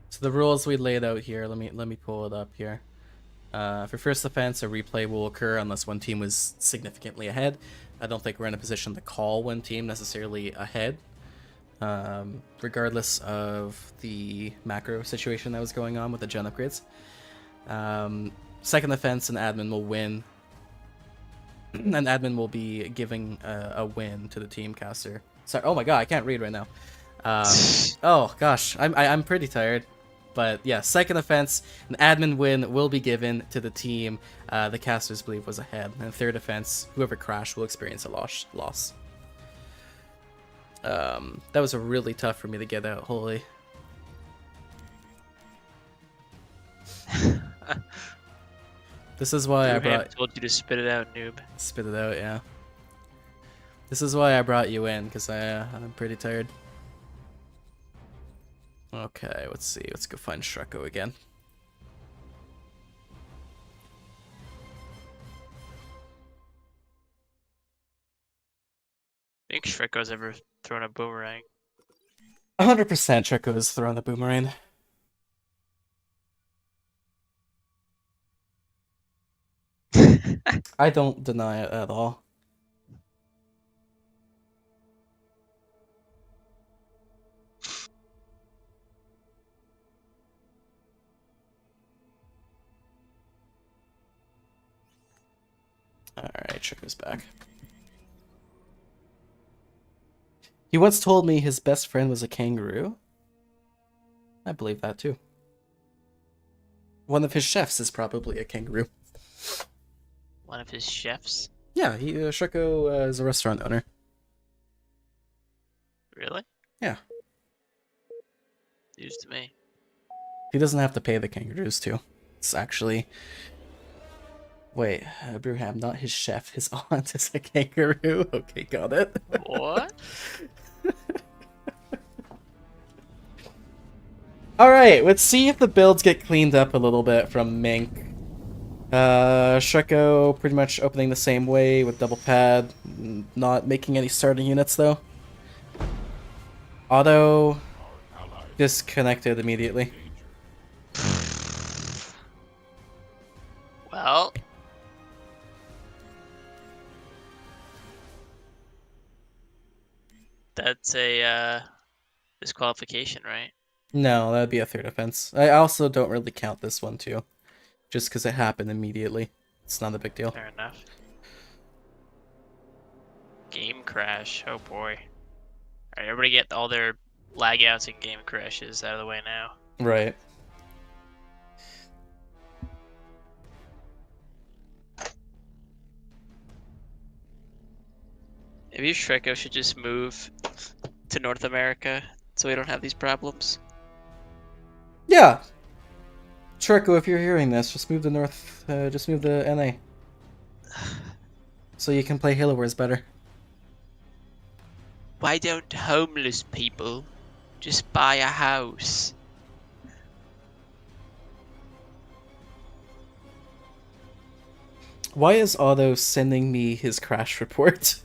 So the rules we laid out here, let me pull it up here. For first offense, a replay will occur unless one team was significantly ahead. I don't think we're in a position to call one team necessarily ahead. regardless of the macro situation that was going on with the gen upgrades. Second offense and admin will win, and admin will be giving a win to the team caster. Sorry, oh my god, I can't read right now. Oh gosh, I'm pretty tired. But yeah, second offense, an admin win will be given to the team the casters believe was ahead. And third offense, whoever crashed will experience a loss. That was really tough for me to get out, holy. This is why I told you to spit it out, noob. Spit it out, yeah. This is why I brought you in, because I'm pretty tired. Okay, let's see. Let's go find Hw2 again. I think Hw2's ever thrown a boomerang. 100% Hw2 has thrown the boomerang. I don't deny it at all. Alright, Hw2's back. He once told me his best friend was a kangaroo. I believe that too. One of his chefs is probably a kangaroo. One of his chefs? Yeah, Hw2 is a restaurant owner. Really? Yeah. News to me. He doesn't have to pay the kangaroos too. It's actually... Wait, Brewham, not his chef. His aunt is a kangaroo. Okay, got it. What? Alright, let's see if the builds get cleaned up a little bit from Mink. Hw2 pretty much opening the same way with double pad. Not making any starting units though. Auto disconnected immediately. Well... That's a disqualification, right? No, that'd be a third offense. I also don't really count this one too. Just because it happened immediately. It's not a big deal. Fair enough. Game crash. Oh boy. Alright, everybody get all their lag outs and game crashes out of the way now. Right. Maybe Hw2 should just move to North America so we don't have these problems. Yeah. Hw2, if you're hearing this, just move to just move to NA. So you can play Halo Wars better. Why don't homeless people just buy a house? Why is Otto sending me his crash report?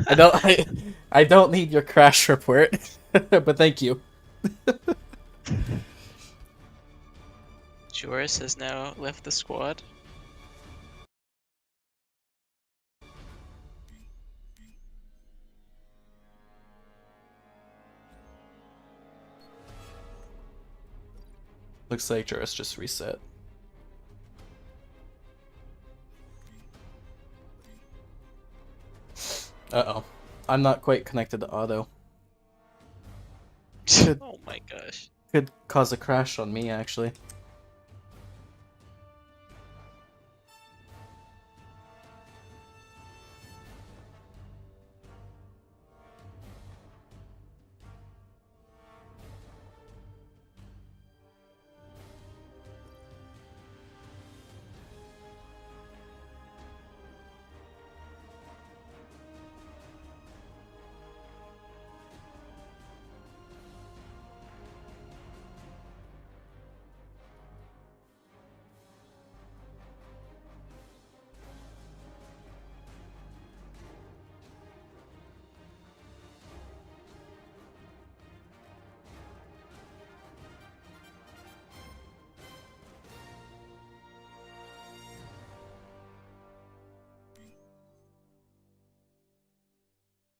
I don't need your crash report, but thank you. Joris has now left the squad. Looks like Joris just reset. Uh-oh. I'm not quite connected to Otto. Oh my gosh. Could cause a crash on me, actually.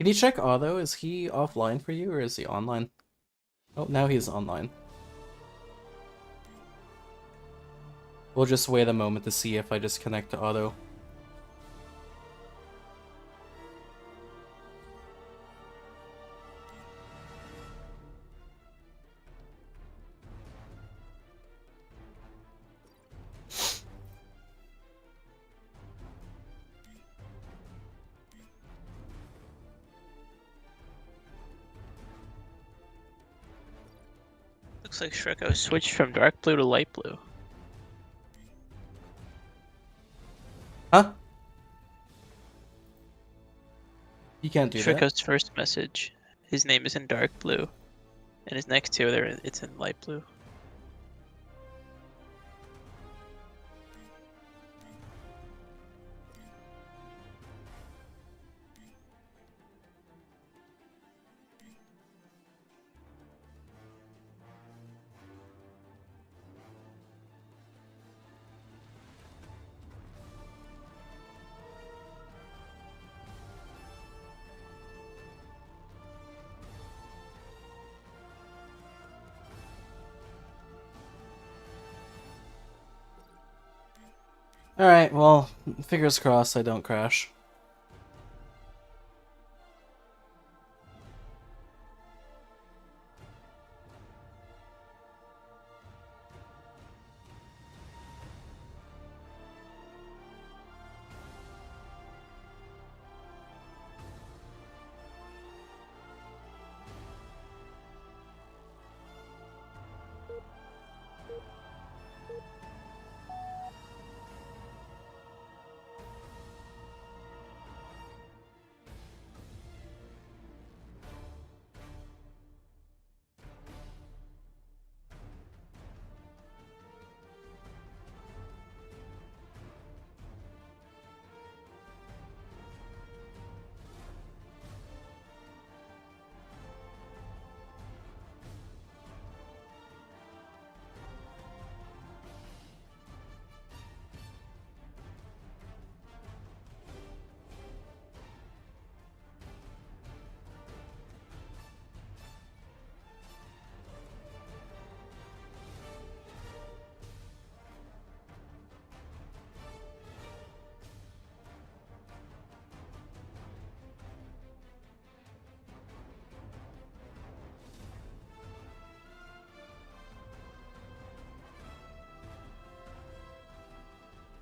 Can you check Otto? Is he offline for you or is he online? Oh, now he's online. We'll just wait a moment to see if I just connect to Otto. Looks like Shreko switched from dark blue to light blue. Huh? You can't do that. Shreko's first message, his name is in dark blue, and his next two, it's in light blue. Alright, well, fingers crossed I don't crash.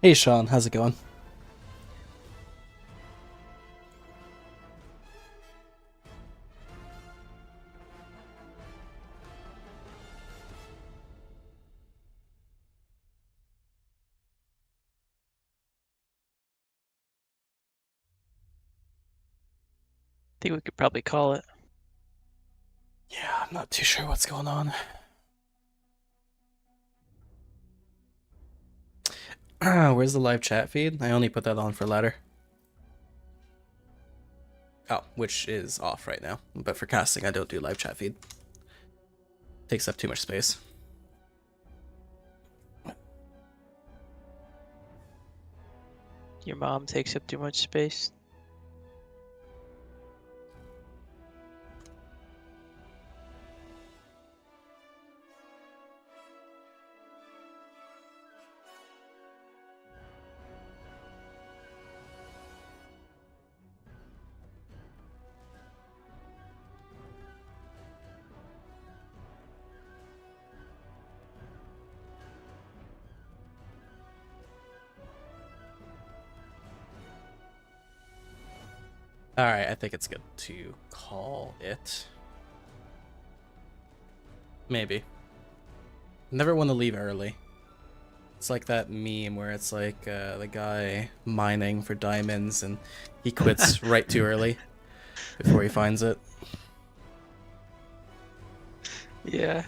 Hey Sean, how's it going? I think we could probably call it. Yeah, I'm not too sure what's going on. Where's the live chat feed? I only put that on for ladder. Oh, which is off right now. But for casting, I don't do live chat feed. Takes up too much space. Your mom takes up too much space. Alright, I think it's good to call it. Maybe. Never want to leave early. It's like that meme where it's like the guy mining for diamonds and he quits right too early before he finds it. Yeah.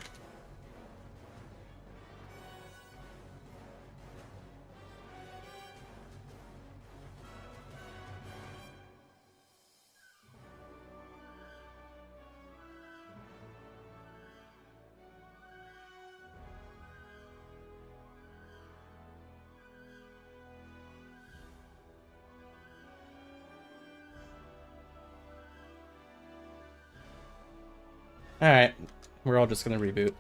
Alright, we're all just gonna reboot.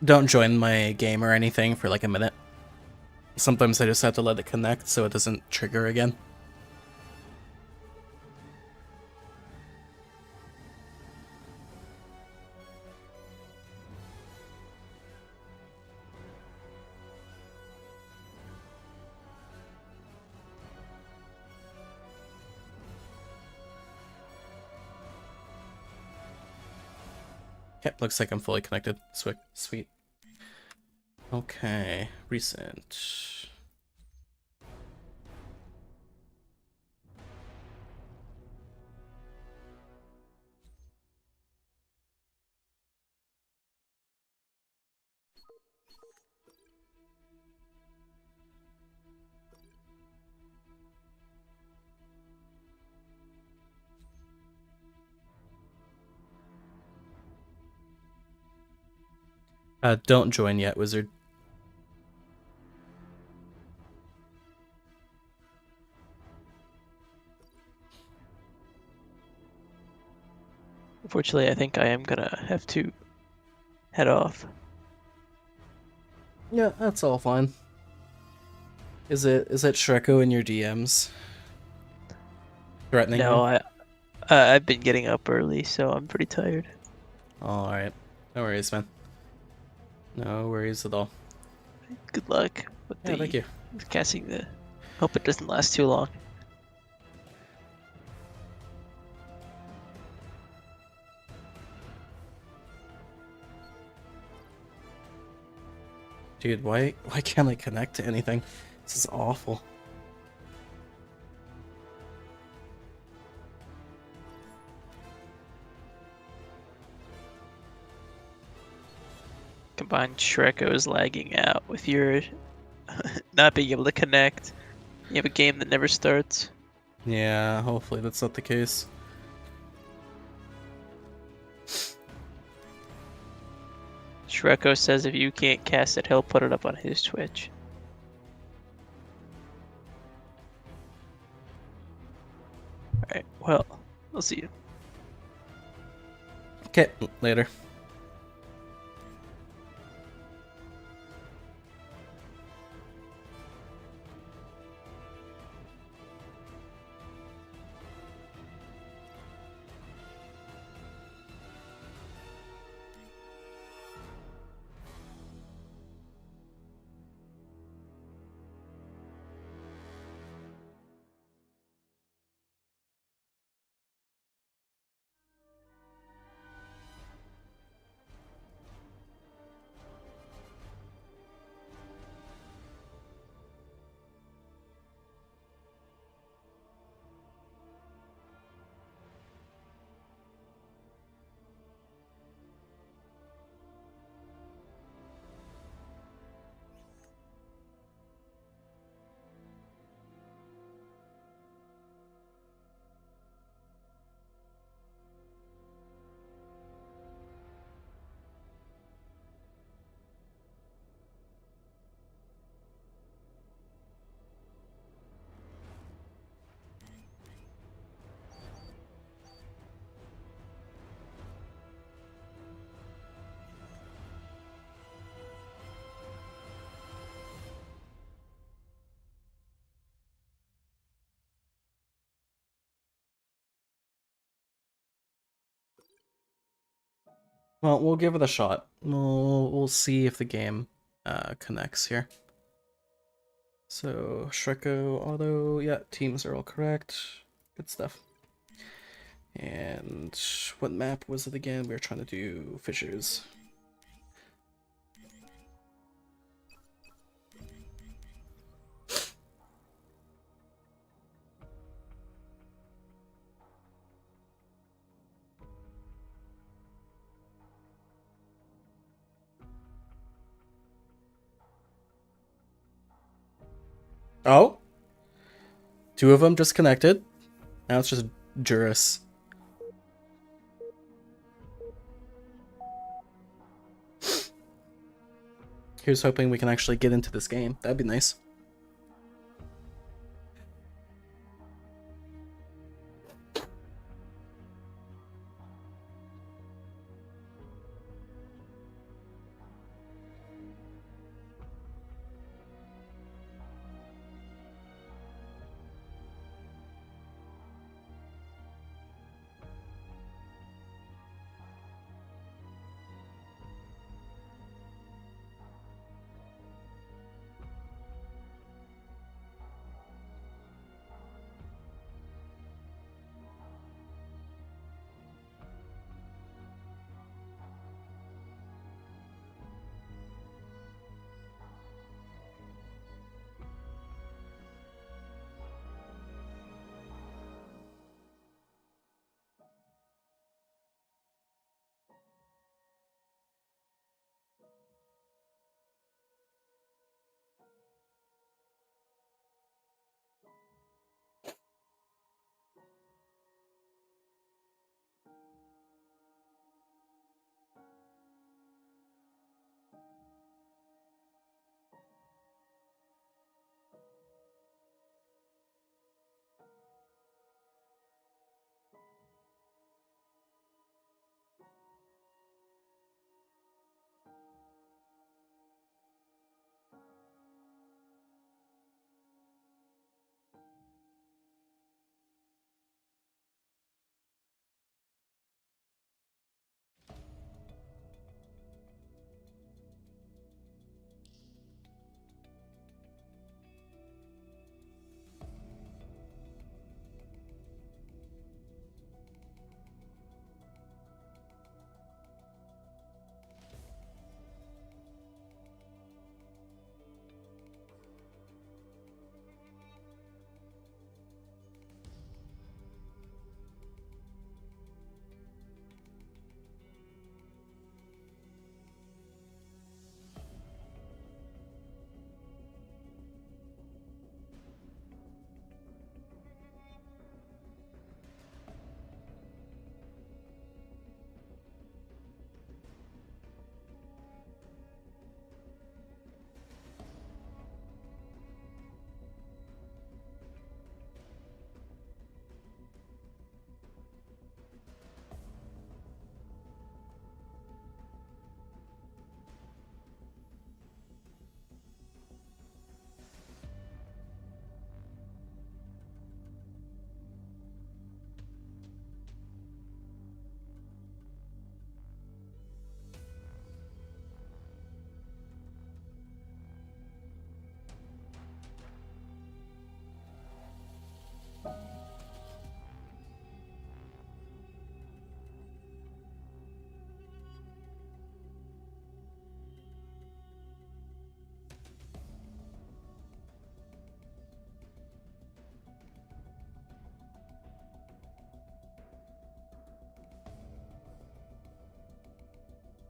Don't join my game or anything for like a minute. Sometimes I just have to let it connect so it doesn't trigger again. Okay, looks like I'm fully connected. Sweet. Okay, recent. Don't join yet, wizard. Unfortunately, I think I am gonna have to head off. Yeah, that's all fine. Is it Shreko in your DMs? Threatening No, you? I've been getting up early, so I'm pretty tired. Alright. No worries, man. No worries at all. Good luck with Yeah, thank you. casting the. Hope it doesn't last too long. Dude, why can't I connect to anything? This is awful. Combined Shreko lagging out with your not being able to connect. You have a game that never starts. Yeah, hopefully that's not the case. Shreko says if you can't cast it, he'll put it up on his Twitch. Alright, well, we'll see you. Okay, later. Well, we'll give it a shot. We'll see if the game connects here. So, Shreko, auto, yeah, teams are all correct. Good stuff. And what map was it again? We were trying to do fissures. Oh? Two of them just connected. Now it's just Juris. Here's hoping we can actually get into this game. That'd be nice.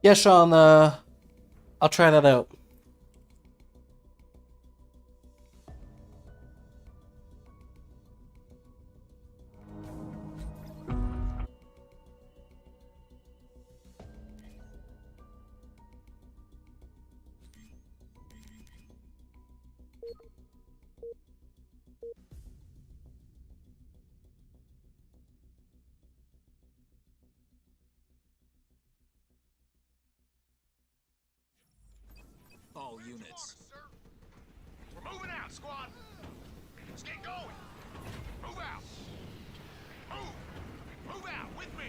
Yeah, Sean, I'll try that out. All units. We're moving out, squad. Let's get going. Move out. Move. Move out with me.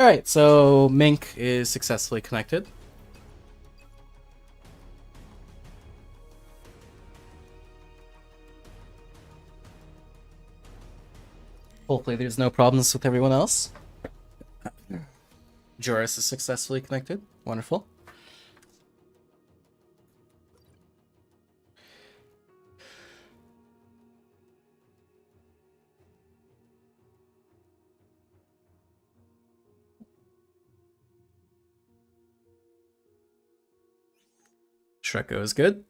Alright, so Mink is successfully connected. Hopefully there's no problems with everyone else. Joris is successfully connected. Wonderful. Shreko is good.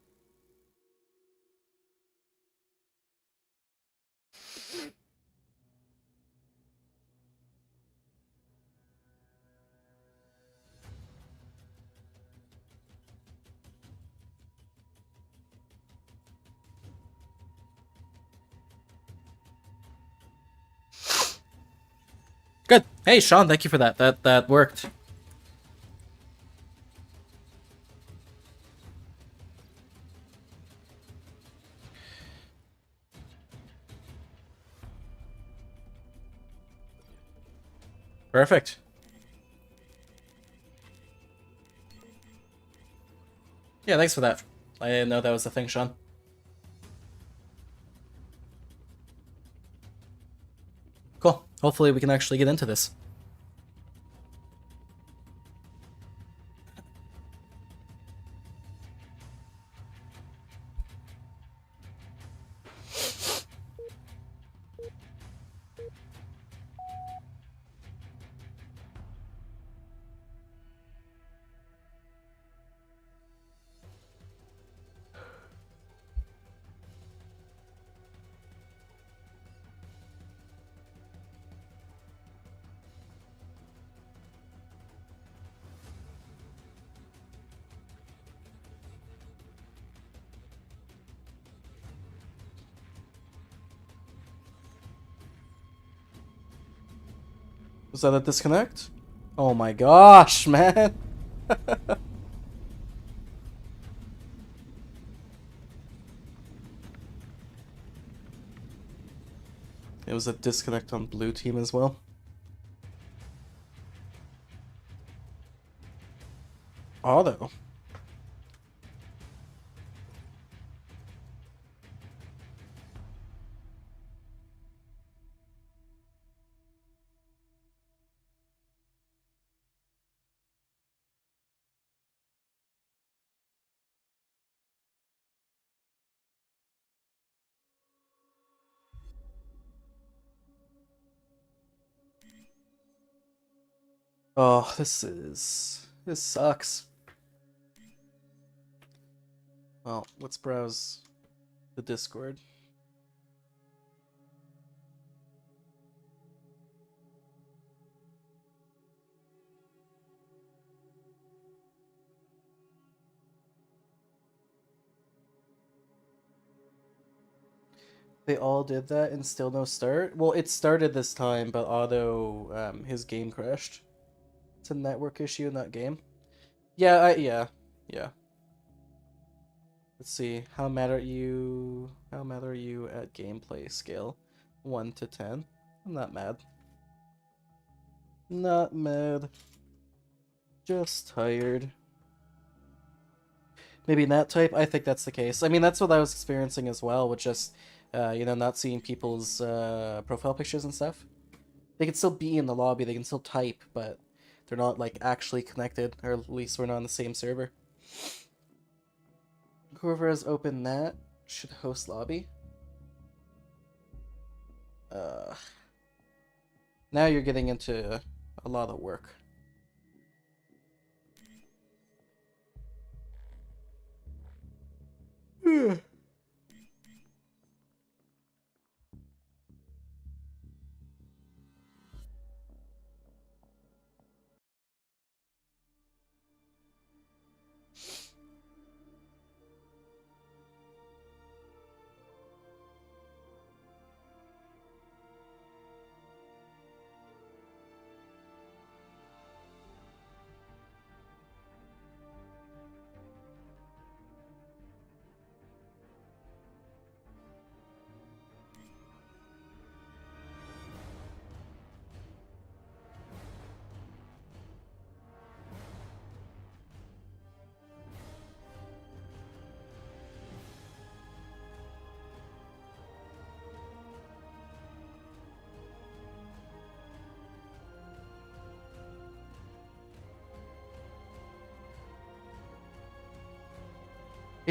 Good. Hey, Sean, thank you for that. That worked. Perfect. Yeah, thanks for that. I didn't know that was the thing, Sean. Cool. Hopefully we can actually get into this. Was that a disconnect? Oh my gosh, man! It was a disconnect on blue team as well. Auto. Oh, this sucks. Well, let's browse the Discord. They all did that and still no start? Well, it started this time, but Auto, his game crashed. It's a network issue in that game. Yeah, yeah. Let's see. How mad are you? How mad are you at gameplay scale? 1 to 10. I'm not mad. Not mad. Just tired. Maybe that type? I think that's the case. I mean, that's what I was experiencing as well, with just, not seeing people's profile pictures and stuff. They can still be in the lobby, they can still type, but they're not, like, actually connected, or at least we're not on the same server. Whoever has opened that should host lobby. Now you're getting into a lot of work.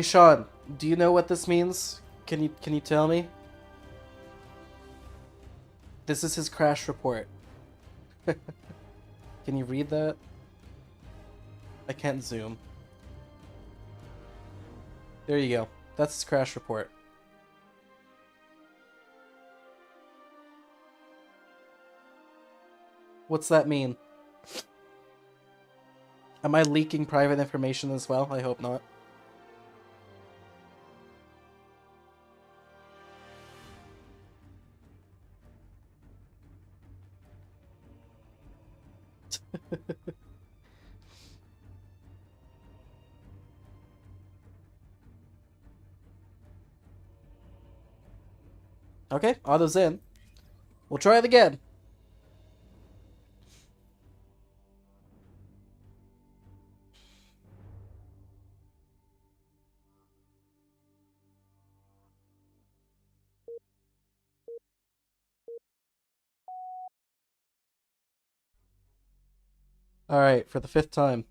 Hey Sean, do you know what this means? Can you tell me? This is his crash report. Can you read that? I can't zoom. There you go. That's his crash report. What's that mean? Am I leaking private information as well? I hope not. Okay, auto's in. We'll try it again. Alright, for the 5th time.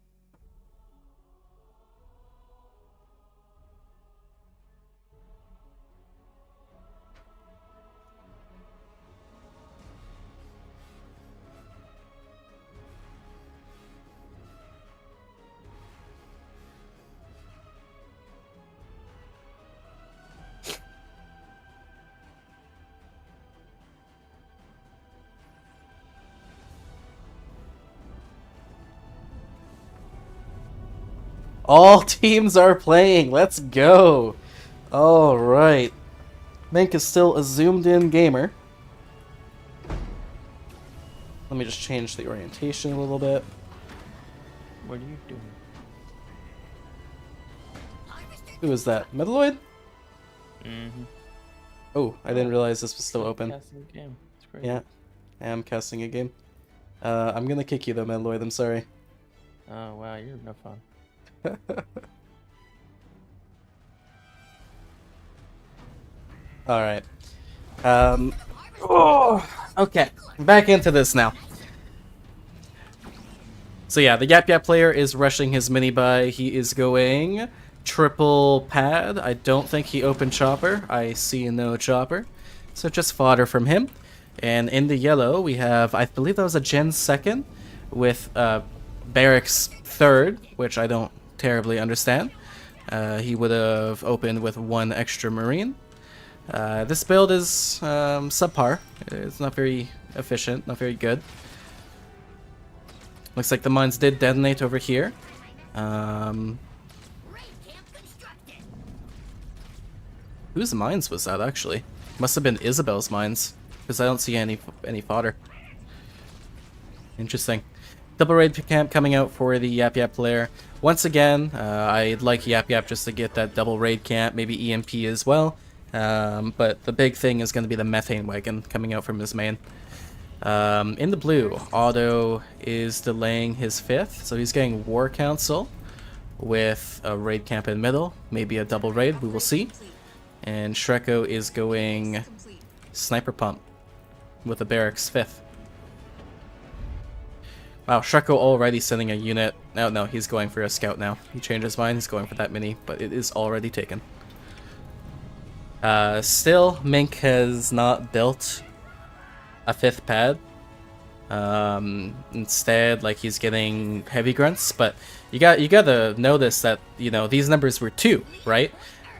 All teams are playing. Let's go. All right. Mink is still a zoomed-in gamer. Let me just change the orientation a little bit. What are you doing? Who is that? Metalloid? Mm-hmm. Oh, I didn't realize this was still open. Casting the game. It's crazy. Yeah, I am casting a game. I'm gonna kick you though, Metalloid. I'm sorry. Oh wow, you're no fun. All right. Okay, back into this now. So yeah, the Yap Yap player is rushing his mini buy. He is going triple pad. I don't think he opened chopper. I see no chopper. So just fodder from him. And in the yellow, we have, I believe that was a Gen 2nd with Barracks 3rd, which I don't terribly understand. He would have opened with 1 extra Marine. This build is subpar. It's not very efficient, not very good. Looks like the mines did detonate over here. Whose mines was that, actually? Must have been Isabel's mines, because I don't see any fodder. Interesting. Double raid camp coming out for the Yap Yap player. Once again, I'd like Yap Yap just to get that double raid camp, maybe EMP as well. But the big thing is going to be the methane wagon coming out from his main. In the blue, Otto is delaying his 5th, so he's getting War Council with a raid camp in middle, maybe a double raid, we will see. And Shreko is going Sniper Pump with a Barracks 5th. Wow, Shreko already sending a unit. No, he's going for a scout now. He changed his mind, he's going for that mini, but it is already taken. Still, Mink has not built a 5th pad. Instead, like, he's getting heavy grunts, but you gotta notice that, you know, these numbers were 2, right?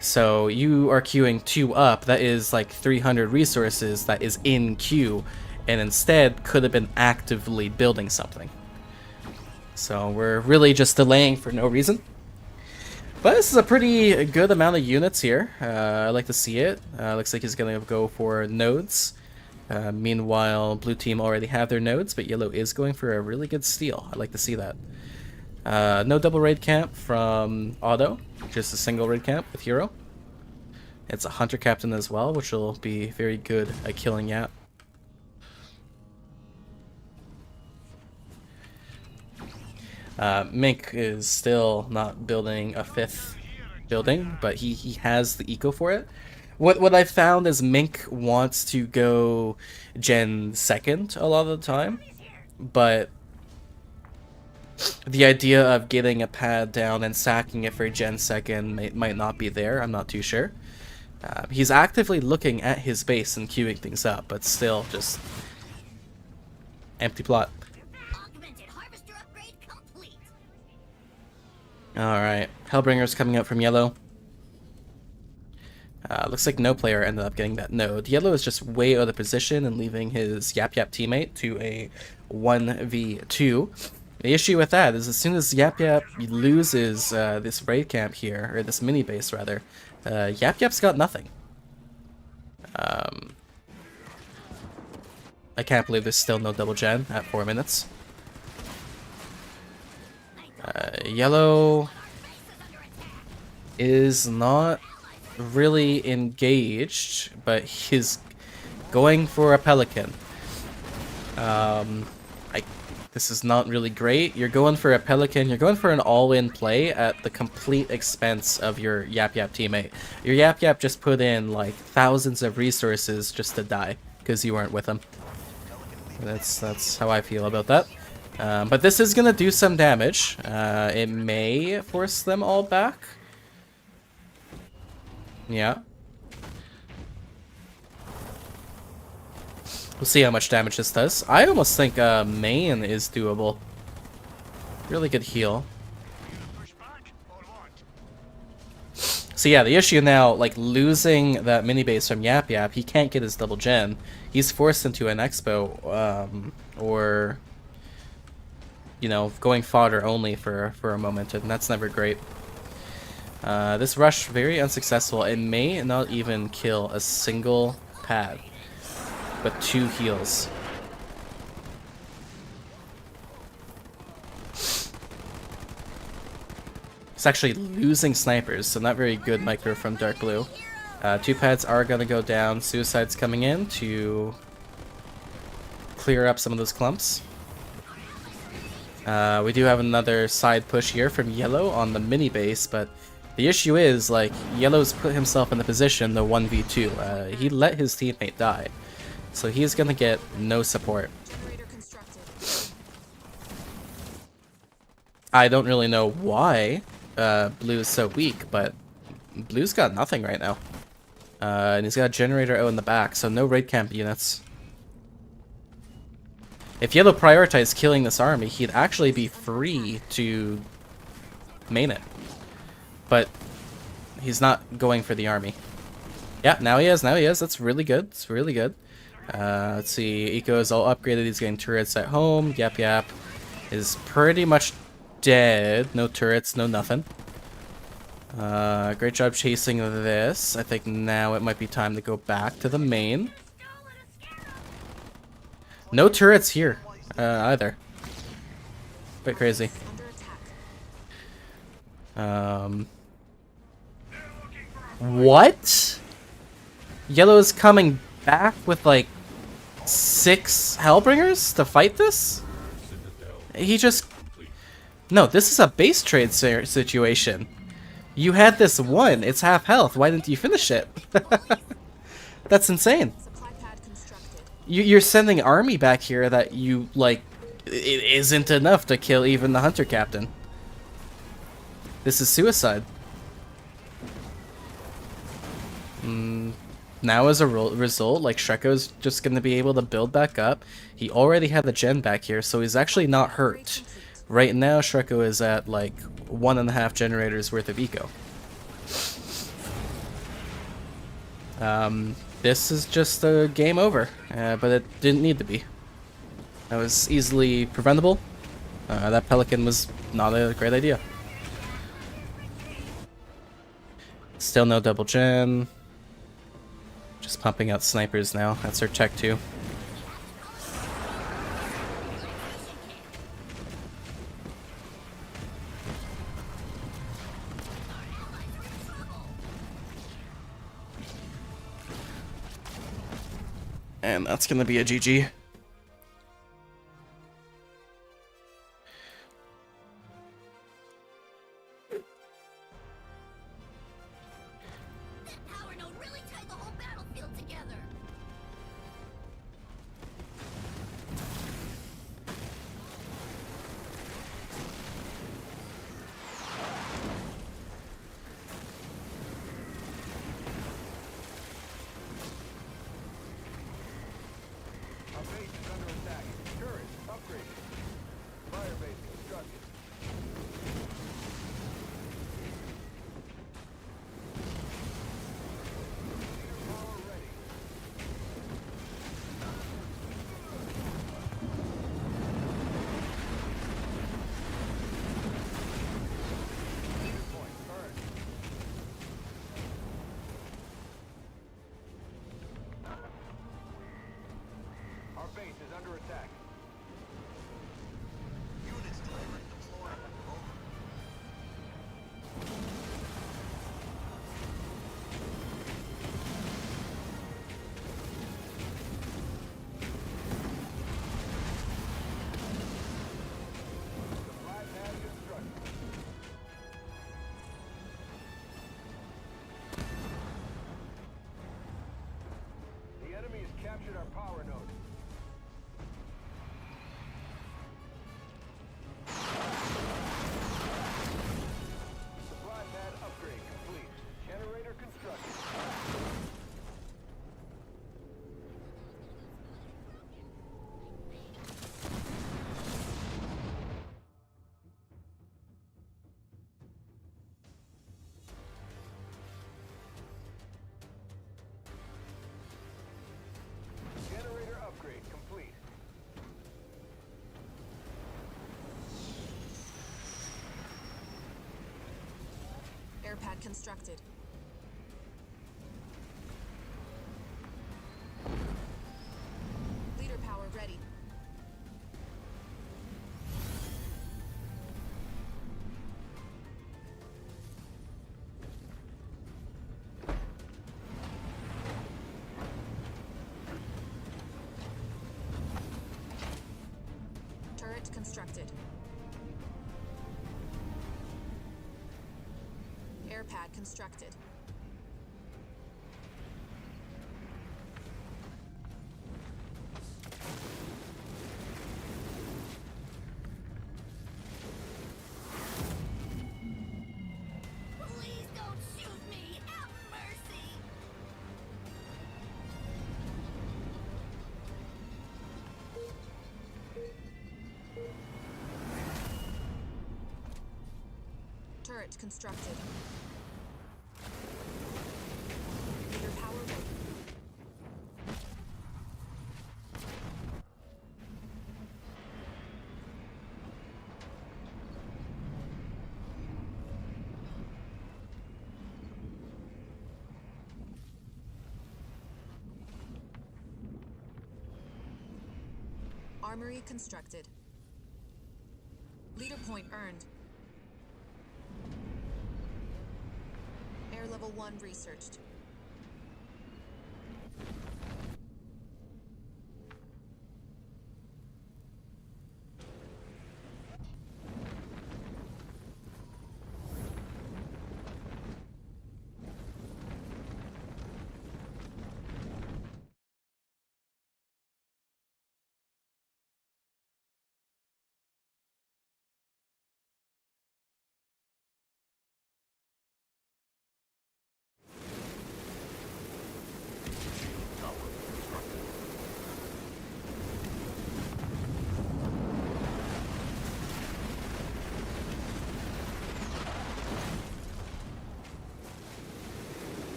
So you are queuing 2 up, that is like 300 resources that is in queue, and instead could have been actively building something. So we're really just delaying for no reason. But this is a pretty good amount of units here. I like to see it. Looks like he's going to go for nodes. Meanwhile, blue team already have their nodes, but yellow is going for a really good steal. I like to see that. No double raid camp from Otto, just a single raid camp with Hero. It's a hunter captain as well, which will be very good at killing Yap. Mink is still not building a 5th building, but he has the eco for it. What I found is Mink wants to go Gen 2nd a lot of the time, but the idea of getting a pad down and sacking it for Gen second might not be there. I'm not too sure. He's actively looking at his base and queuing things up, but still just empty plot. Alright, Hellbringer's coming out from yellow. Looks like no player ended up getting that node. Yellow is just way out of position and leaving his Yap Yap teammate to a 1v2. The issue with that is as soon as Yap Yap loses this raid camp here, or this mini base rather, Yap Yap's got nothing. I can't believe there's still no double gen at 4 minutes. Yellow is not really engaged, but he's going for a pelican. This is not really great. You're going for a pelican, you're going for an all-in play at the complete expense of your Yap Yap teammate. Your Yap Yap just put in like thousands of resources just to die because you weren't with him. That's how I feel about that. But this is gonna do some damage. It may force them all back. Yeah. We'll see how much damage this does. I almost think main is doable. Really good heal. So yeah, the issue now, like losing that mini base from Yap Yap, he can't get his double gen. He's forced into an expo, or you know, going fodder only for a moment, and that's never great. This rush very unsuccessful. It may not even kill a single pad, but 2 heals. It's actually losing snipers, so not very good micro from Dark Blue. 2 pads are gonna go down. Suicide's coming in to clear up some of those clumps. We do have another side push here from Yellow on the mini base, but the issue is, like, Yellow's put himself in the position, the 1v2. He let his teammate die, so he's gonna get no support. I don't really know why Blue is so weak, but Blue's got nothing right now. And he's got a generator out in the back, so no raid camp units. If Yellow prioritized killing this army, he'd actually be free to main it. But he's not going for the army. Yeah, now he is, That's really good. It's really good. Let's see, Eco is all upgraded. He's getting turrets at home. Yap Yap is pretty much dead. No turrets, no nothing. Great job chasing this. I think now it might be time to go back to the main. No turrets here either. Bit crazy. What? Yellow's coming back with like 6 Hellbringers to fight this? He just... No, this is a base trade situation. You had this one. It's half health. Why didn't you finish it? That's insane. You're sending army back here that you, like, it isn't enough to kill even the hunter captain. This is suicide. Now as a result, like, Shreko's just going to be able to build back up. He already had the gen back here, so he's actually not hurt. Right now, Shreko is at, like, 1.5 generators worth of eco. This is just a game over, but it didn't need to be. That was easily preventable. That Pelican was not a great idea. Still no double gen. Just pumping out snipers now. That's our tech too. And that's gonna be a GG. Our base is under attack. Units delivering deployable. Over. Supply pad constructed. The enemy has captured our power node. Supply pad upgrade complete. Generator constructed. Generator upgrade complete. Air pad constructed. Leader power ready. Turret constructed. Air pad constructed. Please don't shoot me! Have mercy! Turret constructed. Leader power ready. Armory constructed. Leader point earned. Air level 1 researched.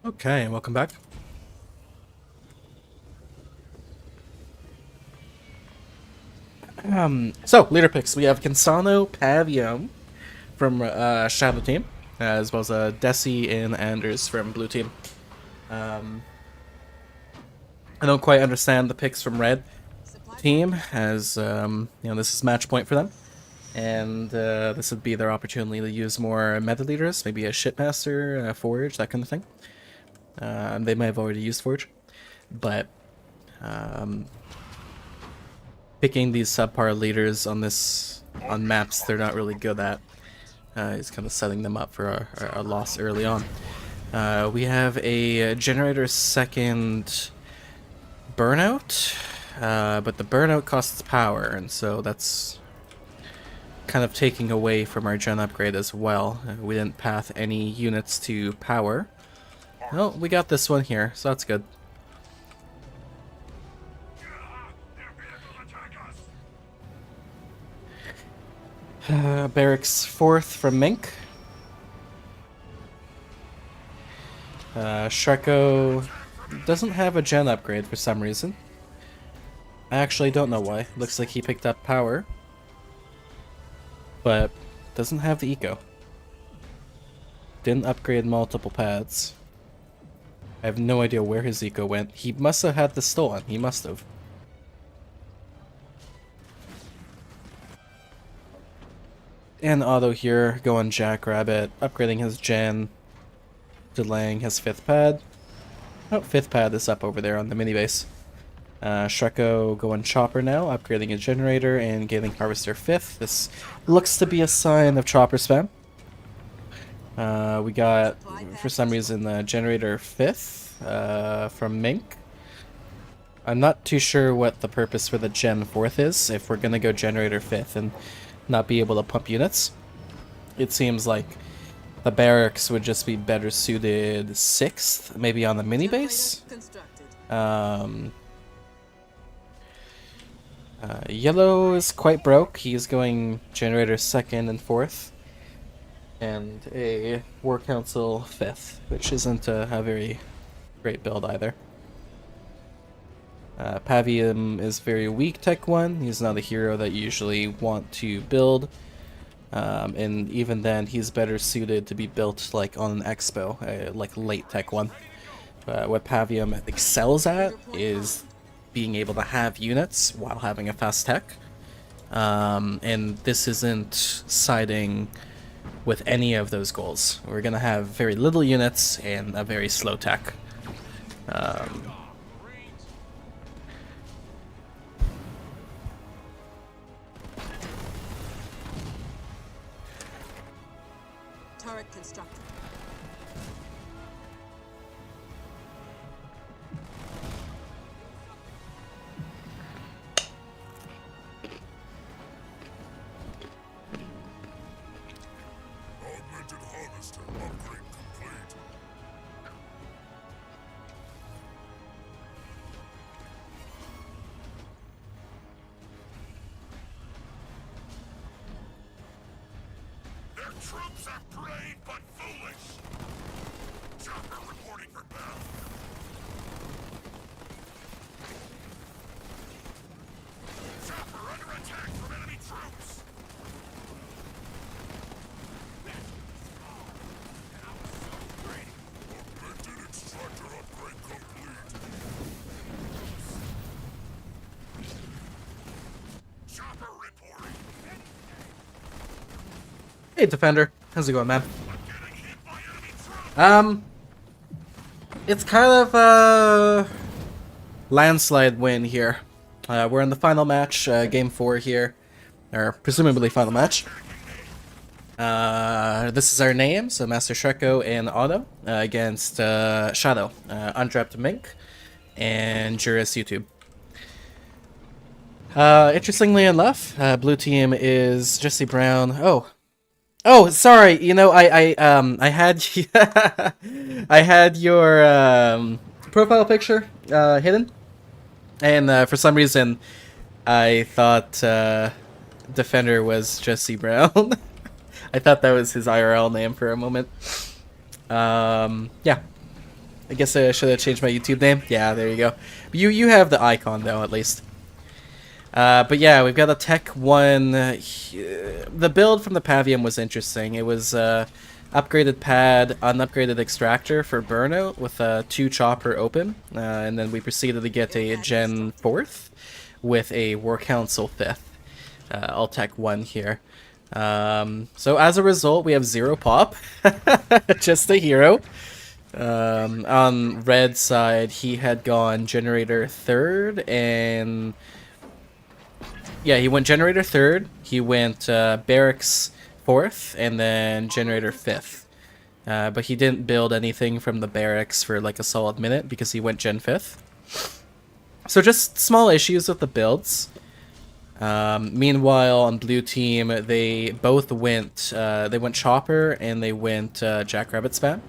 Okay, welcome back. So leader picks. We have Cansano Pavium from Shadow Team, as well as Desi and Anders from Blue Team. I don't quite understand the picks from Red Team, as this is match point for them, and this would be their opportunity to use more meta leaders, maybe a Shipmaster, Forge, that kind of thing. They may have already used Forge, but picking these subpar leaders on maps they're not really good at is kind of setting them up for a loss early on. We have a Generator second Burnout, but the Burnout costs power, and so that's kind of taking away from our gen upgrade as well. We didn't path any units to power. Well, we got this one here, so that's good. Barracks 4th from Mink. Shreko doesn't have a gen upgrade for some reason. I actually don't know why. Looks like he picked up power, but doesn't have the eco. Didn't upgrade multiple pads. I have no idea where his eco went. He must have had this stolen. He must have. And Otto here, going Jackrabbit, upgrading his gen, delaying his 5th pad. Oh, 5th pad is up over there on the mini base. Shreko going Chopper now, upgrading his generator and getting Harvester 5th. This looks to be a sign of Chopper spam. We got, for some reason, the Generator 5th from Mink. I'm not too sure what the purpose for the Gen 4th is, if we're gonna go Generator 5th and not be able to pump units. It seems like the barracks would just be better suited 6th, maybe on the mini base. Yellow is quite broke. He's going Generator 2nd and 4th. And a War Council 5th, which isn't a very great build either. Pavium is very weak Tech 1. He's not a hero that you usually want to build. And even then, he's better suited to be built like on an Expo, like late Tech 1. What Pavium excels at is being able to have units while having a fast tech. And this isn't siding with any of those goals. We're going to have very little units and a very slow tech. Turret constructed. Augmented harvester upgrade complete. Troops are brave but foolish. Chopper reporting for battle. Chopper under attack from enemy troops. Augmented extractor upgrade complete. Chopper reporting. Hey, Defender. How's it going, man? Getting hit by enemy troops. It's kind of a landslide win here. We're in the final match, game 4 here, or presumably final match. This is our name, so Master Shreko and Otto against Shadow, Undrapped Mink, and Juris YouTube. Interestingly enough, blue team is Jesse Brown. Oh, sorry. You know, I had I had your profile picture hidden, and for some reason, I thought Defender was Jesse Brown. I thought that was his IRL name for a moment. Yeah. I guess I should have changed my YouTube name. Yeah, there you go. You have the icon though, at least. But yeah, we've got a Tech 1. The build from the Pavium was interesting. It was upgraded pad, unupgraded extractor for burnout with a 2 chopper open. And then we proceeded to get a Gen 4th with a War Council 5th. All Tech 1 here. So as a result, we have 0 pop. Just a hero. On red side, he had gone Generator 3rd and... Yeah, he went Generator 3rd, he went Barracks 4th, and then Generator 5th. But he didn't build anything from the Barracks for like a solid minute because he went Gen 5th. So just small issues with the builds. Meanwhile, on blue team, they both went Chopper and they went Jackrabbit spam.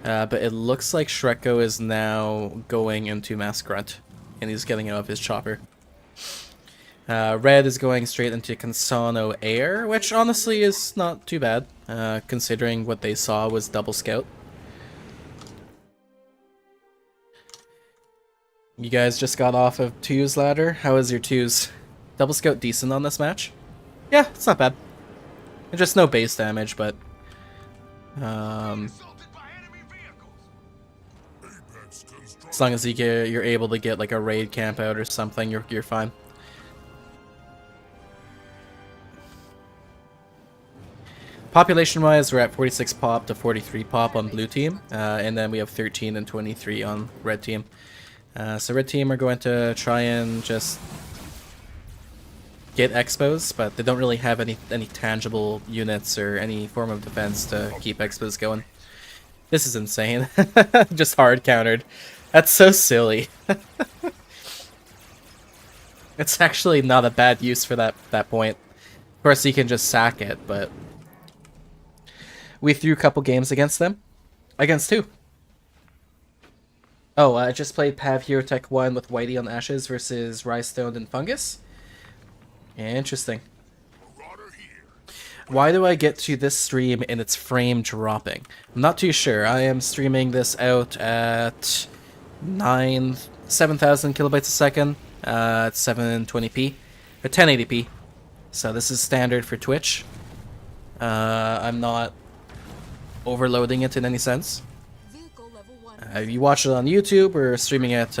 But it looks like Shreko is now going into Mass Grunt, and he's getting out of his Chopper. Red is going straight into Consano Air, which honestly is not too bad, considering what they saw was double scout. You guys just got off of 2's ladder. How is your 2's? Double scout decent on this match? Yeah, it's not bad. And just no base damage, but... Assaulted by enemy vehicles. as long as you're able to get like a raid camp out or something, you're fine. Population-wise, we're at 46 pop to 43 pop on blue team, and then we have 13 and 23 on red team. So red team are going to try and just get expos, but they don't really have any tangible units or any form of defense to keep expos going. This is insane. Just hard countered. That's so silly. It's actually not a bad use for that point. Of course, you can just sack it, but... We threw a couple games against them. Against who? Oh, I just played Pav Hero Tech 1 with Whitey on Ashes versus Rystone and Fungus. Interesting. Why do I get to this stream and its frame dropping? I'm not too sure. I am streaming this out at 7,000 kilobytes a second at 720p or 1080p. So this is standard for Twitch. I'm not overloading it in any sense. Vehicle level 1. If you watch it on YouTube, we're streaming at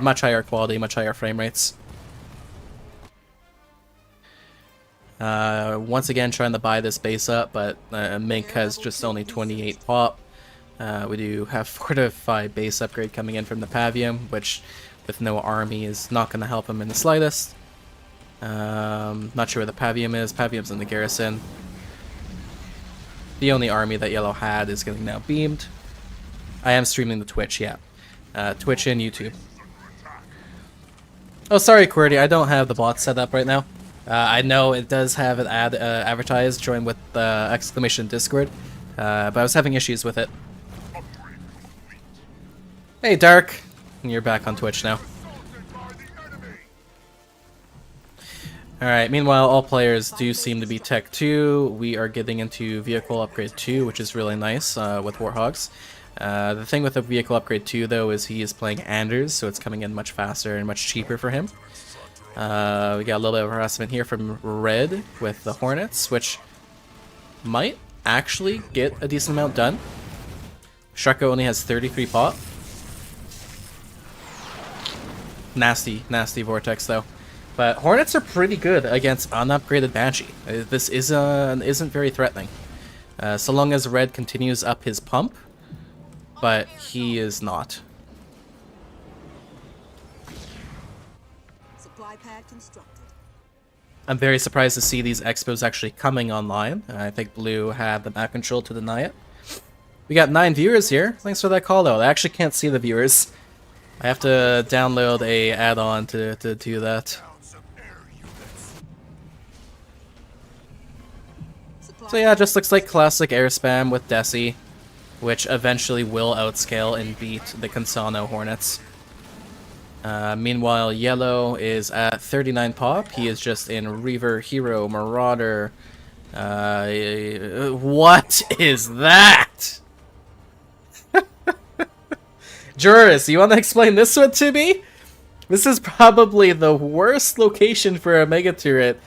much higher quality, much higher frame rates. Once again, trying to buy this base up, but Mink has just only 28 pop. We do have 4 to 5 base upgrade coming in from the Pavium, which with no army is not going to help him in the slightest. Not sure where the Pavium is. Pavium's in the garrison. The only army that Yellow had is getting now beamed. I am streaming the Twitch, yeah. Twitch and YouTube. Oh, sorry, QWERTY, I don't have the bot set up right now. I know it does have an ad advertised, join with exclamation Discord, but I was having issues with it. Hey, Dark! You're back on Twitch now. Alright, meanwhile, all players do seem to be Tech 2. We are getting into Vehicle Upgrade 2, which is really nice with Warthogs. The thing with the Vehicle Upgrade 2, though, is he is playing Anders, so it's coming in much faster and much cheaper for him. We got a little bit of harassment here from Red with the Hornets, which might actually get a decent amount done. Shreko only has 33 pop. Nasty, nasty Vortex, though. But Hornets are pretty good against unupgraded Banshee. This isn't very threatening. So long as Red continues up his pump, but he is not. Supply pad constructed. I'm very surprised to see these expos actually coming online. I think Blue had the map control to deny it. We got 9 viewers here. Thanks for that call, though. I actually can't see the viewers. I have to download a add-on to do that. So yeah, it just looks like classic air spam with Desi, which eventually will outscale and beat the Consano Hornets. Meanwhile, Yellow is at 39 pop. He is just in Reaver, Hero, Marauder. What is that? Juris, you want to explain this one to me? This is probably the worst location for a Mega Turret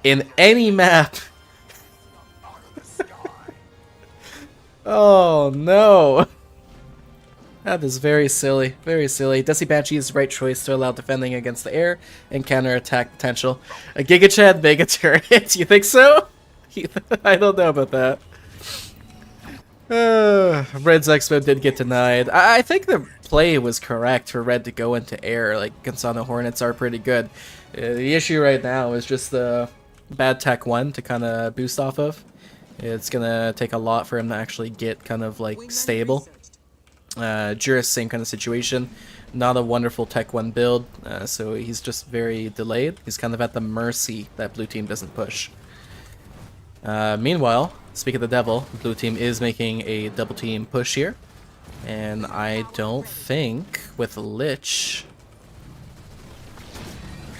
in any map. Oh no. That is very silly. Very silly. Desi Banshee is the right choice to allow defending against the air and counter-attack potential. A Giga Chad Mega Turret. You think so? I don't know about that. Red's Expo did get denied. I think the play was correct for Red to go into air. Like, Consano Hornets are pretty good. The issue right now is just the bad Tech 1 to kind of boost off of. It's gonna take a lot for him to actually get kind of like stable. Juris, same kind of situation. Not a wonderful Tech 1 build, so he's just very delayed. He's kind of at the mercy that blue team doesn't push. Meanwhile, speak of the devil, blue team is making a double team push here. And I don't think with Lich,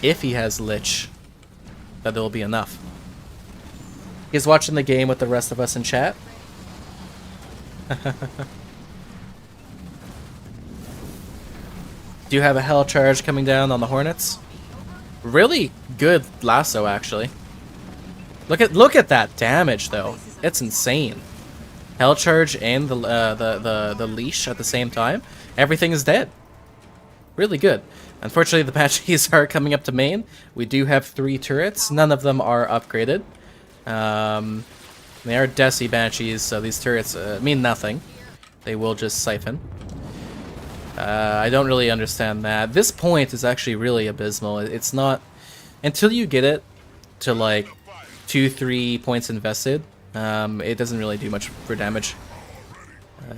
if he has Lich, that there will be enough. He's watching the game with the rest of us in chat. Do you have a hell charge coming down on the Hornets? Really good lasso, actually. Look at that damage, though. It's insane. Hell charge and the leash at the same time. Everything is dead. Really good. Unfortunately, the Banshees are coming up to main. We do have 3 turrets. None of them are upgraded. They are Desi Banshees, so these turrets mean nothing. They will just siphon. I don't really understand that. This point is actually really abysmal. It's not... Until you get it to like 2-3 points invested, it doesn't really do much for damage.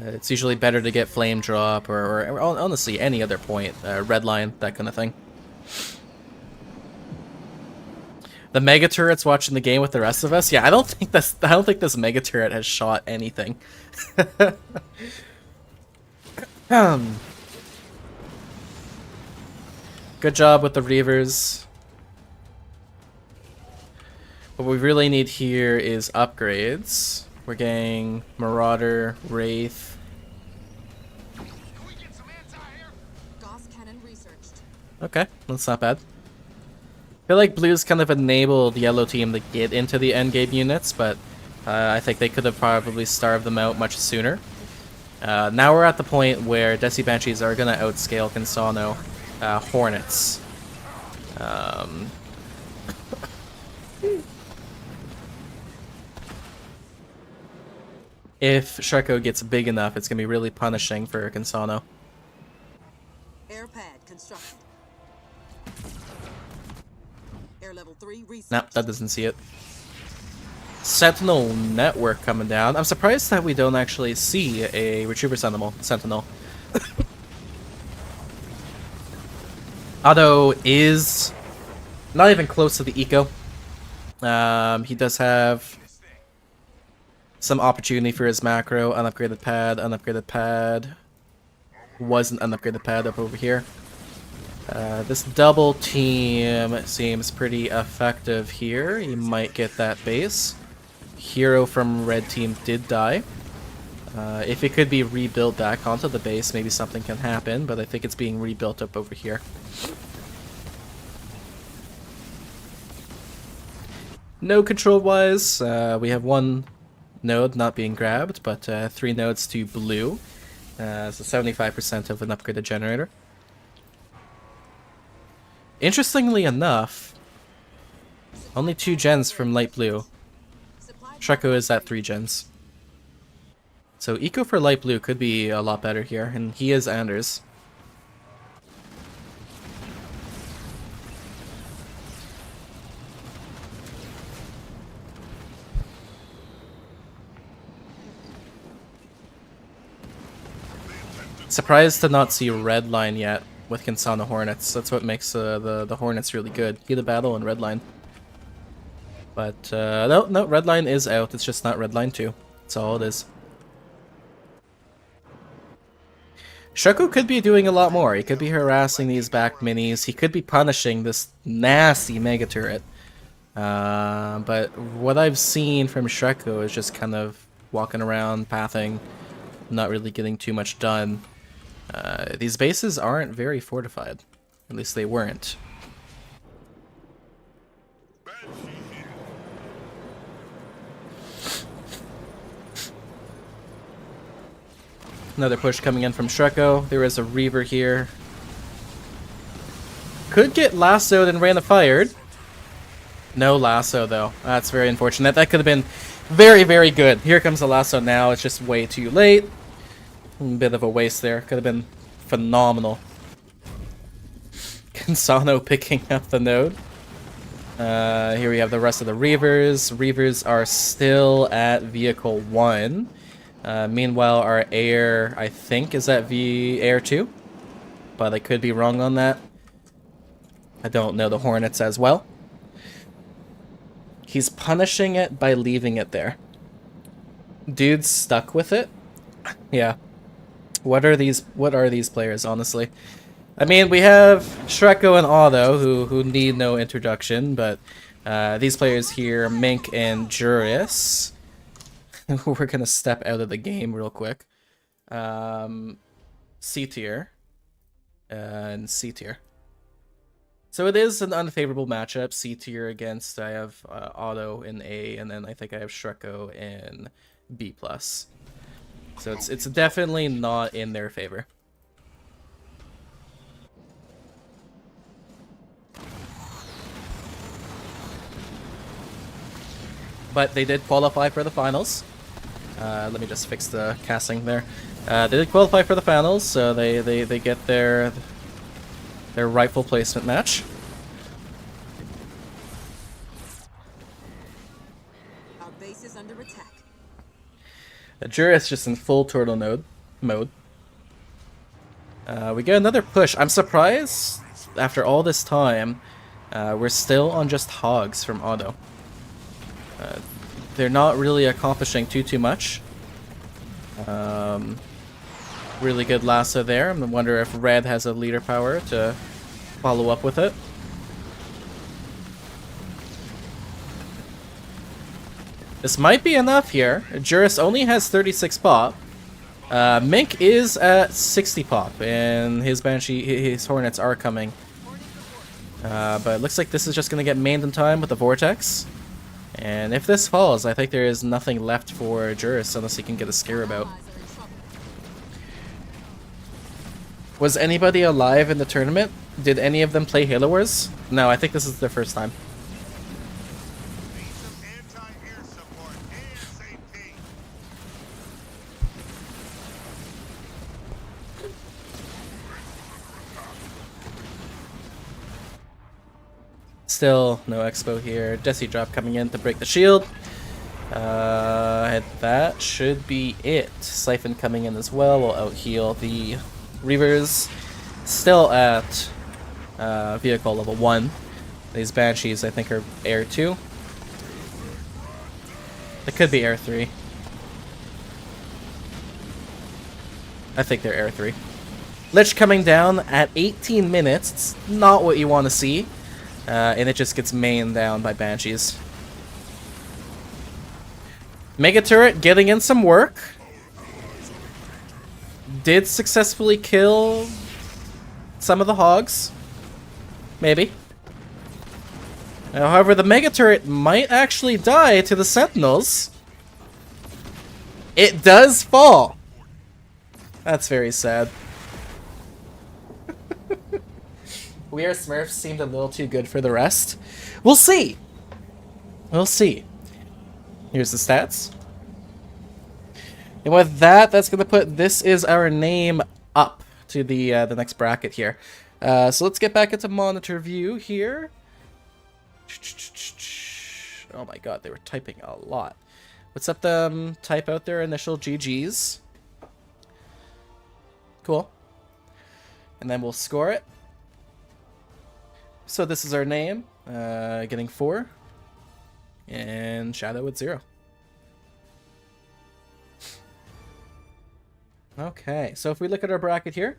It's usually better to get Flame Drop or honestly any other point, Red Line, that kind of thing. The Mega Turret's watching the game with the rest of us. Yeah, I don't think this Mega Turret has shot anything. Good job with the Reavers. What we really need here is upgrades. We're getting Marauder, Wraith. Can we get some anti-air? Gauss cannon researched. Okay, that's not bad. I feel like Blue's kind of enabled Yellow Team to get into the endgame units, but I think they could have probably starved them out much sooner. Now we're at the point where Desi Banshees are going to outscale Consano Hornets. If Shreko gets big enough, it's going to be really punishing for Consano. Air pad constructed. Air level 3 researched. Nope, that doesn't see it. Sentinel network coming down. I'm surprised that we don't actually see a Retriever Sentinel. Otto is not even close to the eco. He does have some opportunity for his macro. Unupgraded pad, unupgraded pad. Wasn't unupgraded pad up over here. This double team seems pretty effective here. You might get that base. Hero from red team did die. If it could be rebuilt back onto the base, maybe something can happen, but I think it's being rebuilt up over here. No control-wise, we have one node not being grabbed, but 3 nodes to blue. So 75% of an upgraded generator. Interestingly enough, only 2 gens from light blue. Shreko is at 3 gens. So eco for light blue could be a lot better here, and he is Anders. Surprised to not see red line yet with Kinsana Hornets. That's what makes the Hornets really good. Heat of battle and red line. But no, red line is out. It's just not red line 2. That's all it is. Shreko could be doing a lot more. He could be harassing these back minis. He could be punishing this nasty mega turret. But what I've seen from Shreko is just kind of walking around, pathing, not really getting too much done. These bases aren't very fortified. At least they weren't. Another push coming in from Shreko. There is a Reaver here. Could get lassoed and ran fired. No lasso though. That's very unfortunate. That could have been very, very good. Here comes the lasso now. It's just way too late. A bit of a waste there. Could have been phenomenal. Kinsano picking up the node. Here we have the rest of the Reavers. Reavers are still at vehicle 1. Meanwhile, our air, I think, is at air 2. But I could be wrong on that. I don't know the Hornets as well. He's punishing it by leaving it there. Dude's stuck with it. Yeah. What are these players, honestly? I mean, we have Shreko and Otto, who need no introduction, but these players here, Mink and Juris, we're gonna step out of the game real quick. C tier and C tier. So it is an unfavorable matchup. C tier against, I have Otto in A, and then I think I have Shreko in B+. So it's definitely not in their favor. But they did qualify for the finals. Let me just fix the casting there. They did qualify for the finals, so they get their rightful placement match. Our base is under attack. Juris just in full turtle mode. We get another push. I'm surprised after all this time we're still on just hogs from Otto. They're not really accomplishing too much. Really good lasso there. I wonder if red has a leader power to follow up with it. This might be enough here. Juris only has 36 pop. Mink is at 60 pop, and his his Hornets are coming. But it looks like this is just going to get mained in time with the Vortex. And if this falls, I think there is nothing left for Juris unless he can get a Scarab out. Was anybody alive in the tournament? Did any of them play Halo Wars? No, I think this is their first time. Need some anti-air support ASAP. Still no expo here. Desi drop coming in to break the shield. And that should be it. Siphon coming in as well will out heal the Reavers. Still at vehicle level 1. These Banshees I think are air 2. It could be air 3. I think they're air 3. Lich coming down at 18 minutes. It's not what you want to see. And it just gets mained down by Banshees. Mega Turret getting in some work. Did successfully kill some of the hogs. Maybe. However, the Mega Turret might actually die to the Sentinels. It does fall. That's very sad. We Are Smurfs seemed a little too good for the rest. We'll see. We'll see. Here's the stats. And with that, that's going to put This Is Our Name up to the next bracket here. So let's get back into monitor view here. Oh my god, they were typing a lot. Let's let them type out their initial GGs. Cool. And then we'll score it. So This Is Our Name, getting 4. And Shadow with 0. Okay, so if we look at our bracket here.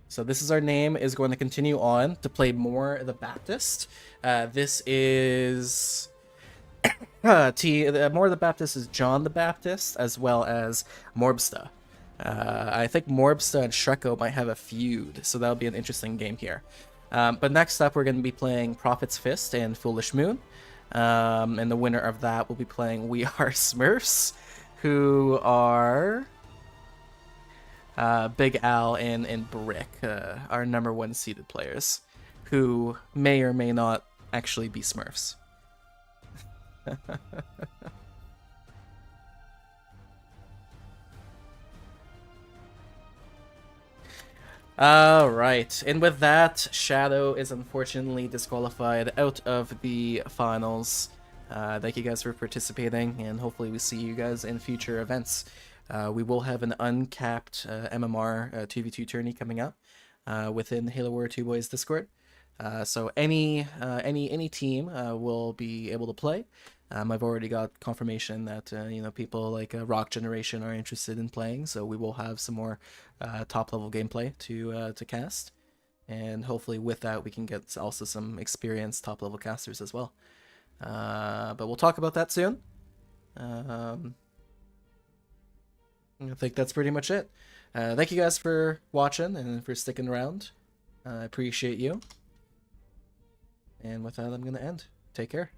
So This Is Our Name is going to continue on to play more the Baptist. This is... more the Baptist is John the Baptist, as well as Morbsta. I think Morbsta and Shreko might have a feud, so that'll be an interesting game here. But next up, we're going to be playing Prophet's Fist and Foolish Moon. And the winner of that will be playing We Are Smurfs, who are Big Al and Brick, our #1 seeded players, who may or may not actually be Smurfs. Alright, and with that, Shadow is unfortunately disqualified out of the finals. Thank you guys for participating, and hopefully we see you guys in future events. We will have an uncapped MMR 2v2 tourney coming up within the Halo Warrior 2 Boys Discord. So any team will be able to play. I've already got confirmation that people like Rock Generation are interested in playing, so we will have some more top level gameplay to cast, and hopefully with that we can get also some experienced top level casters as well. But we'll talk about that soon. I think that's pretty much it. Thank you guys for watching and for sticking around. I appreciate you. And with that, I'm gonna end. Take care.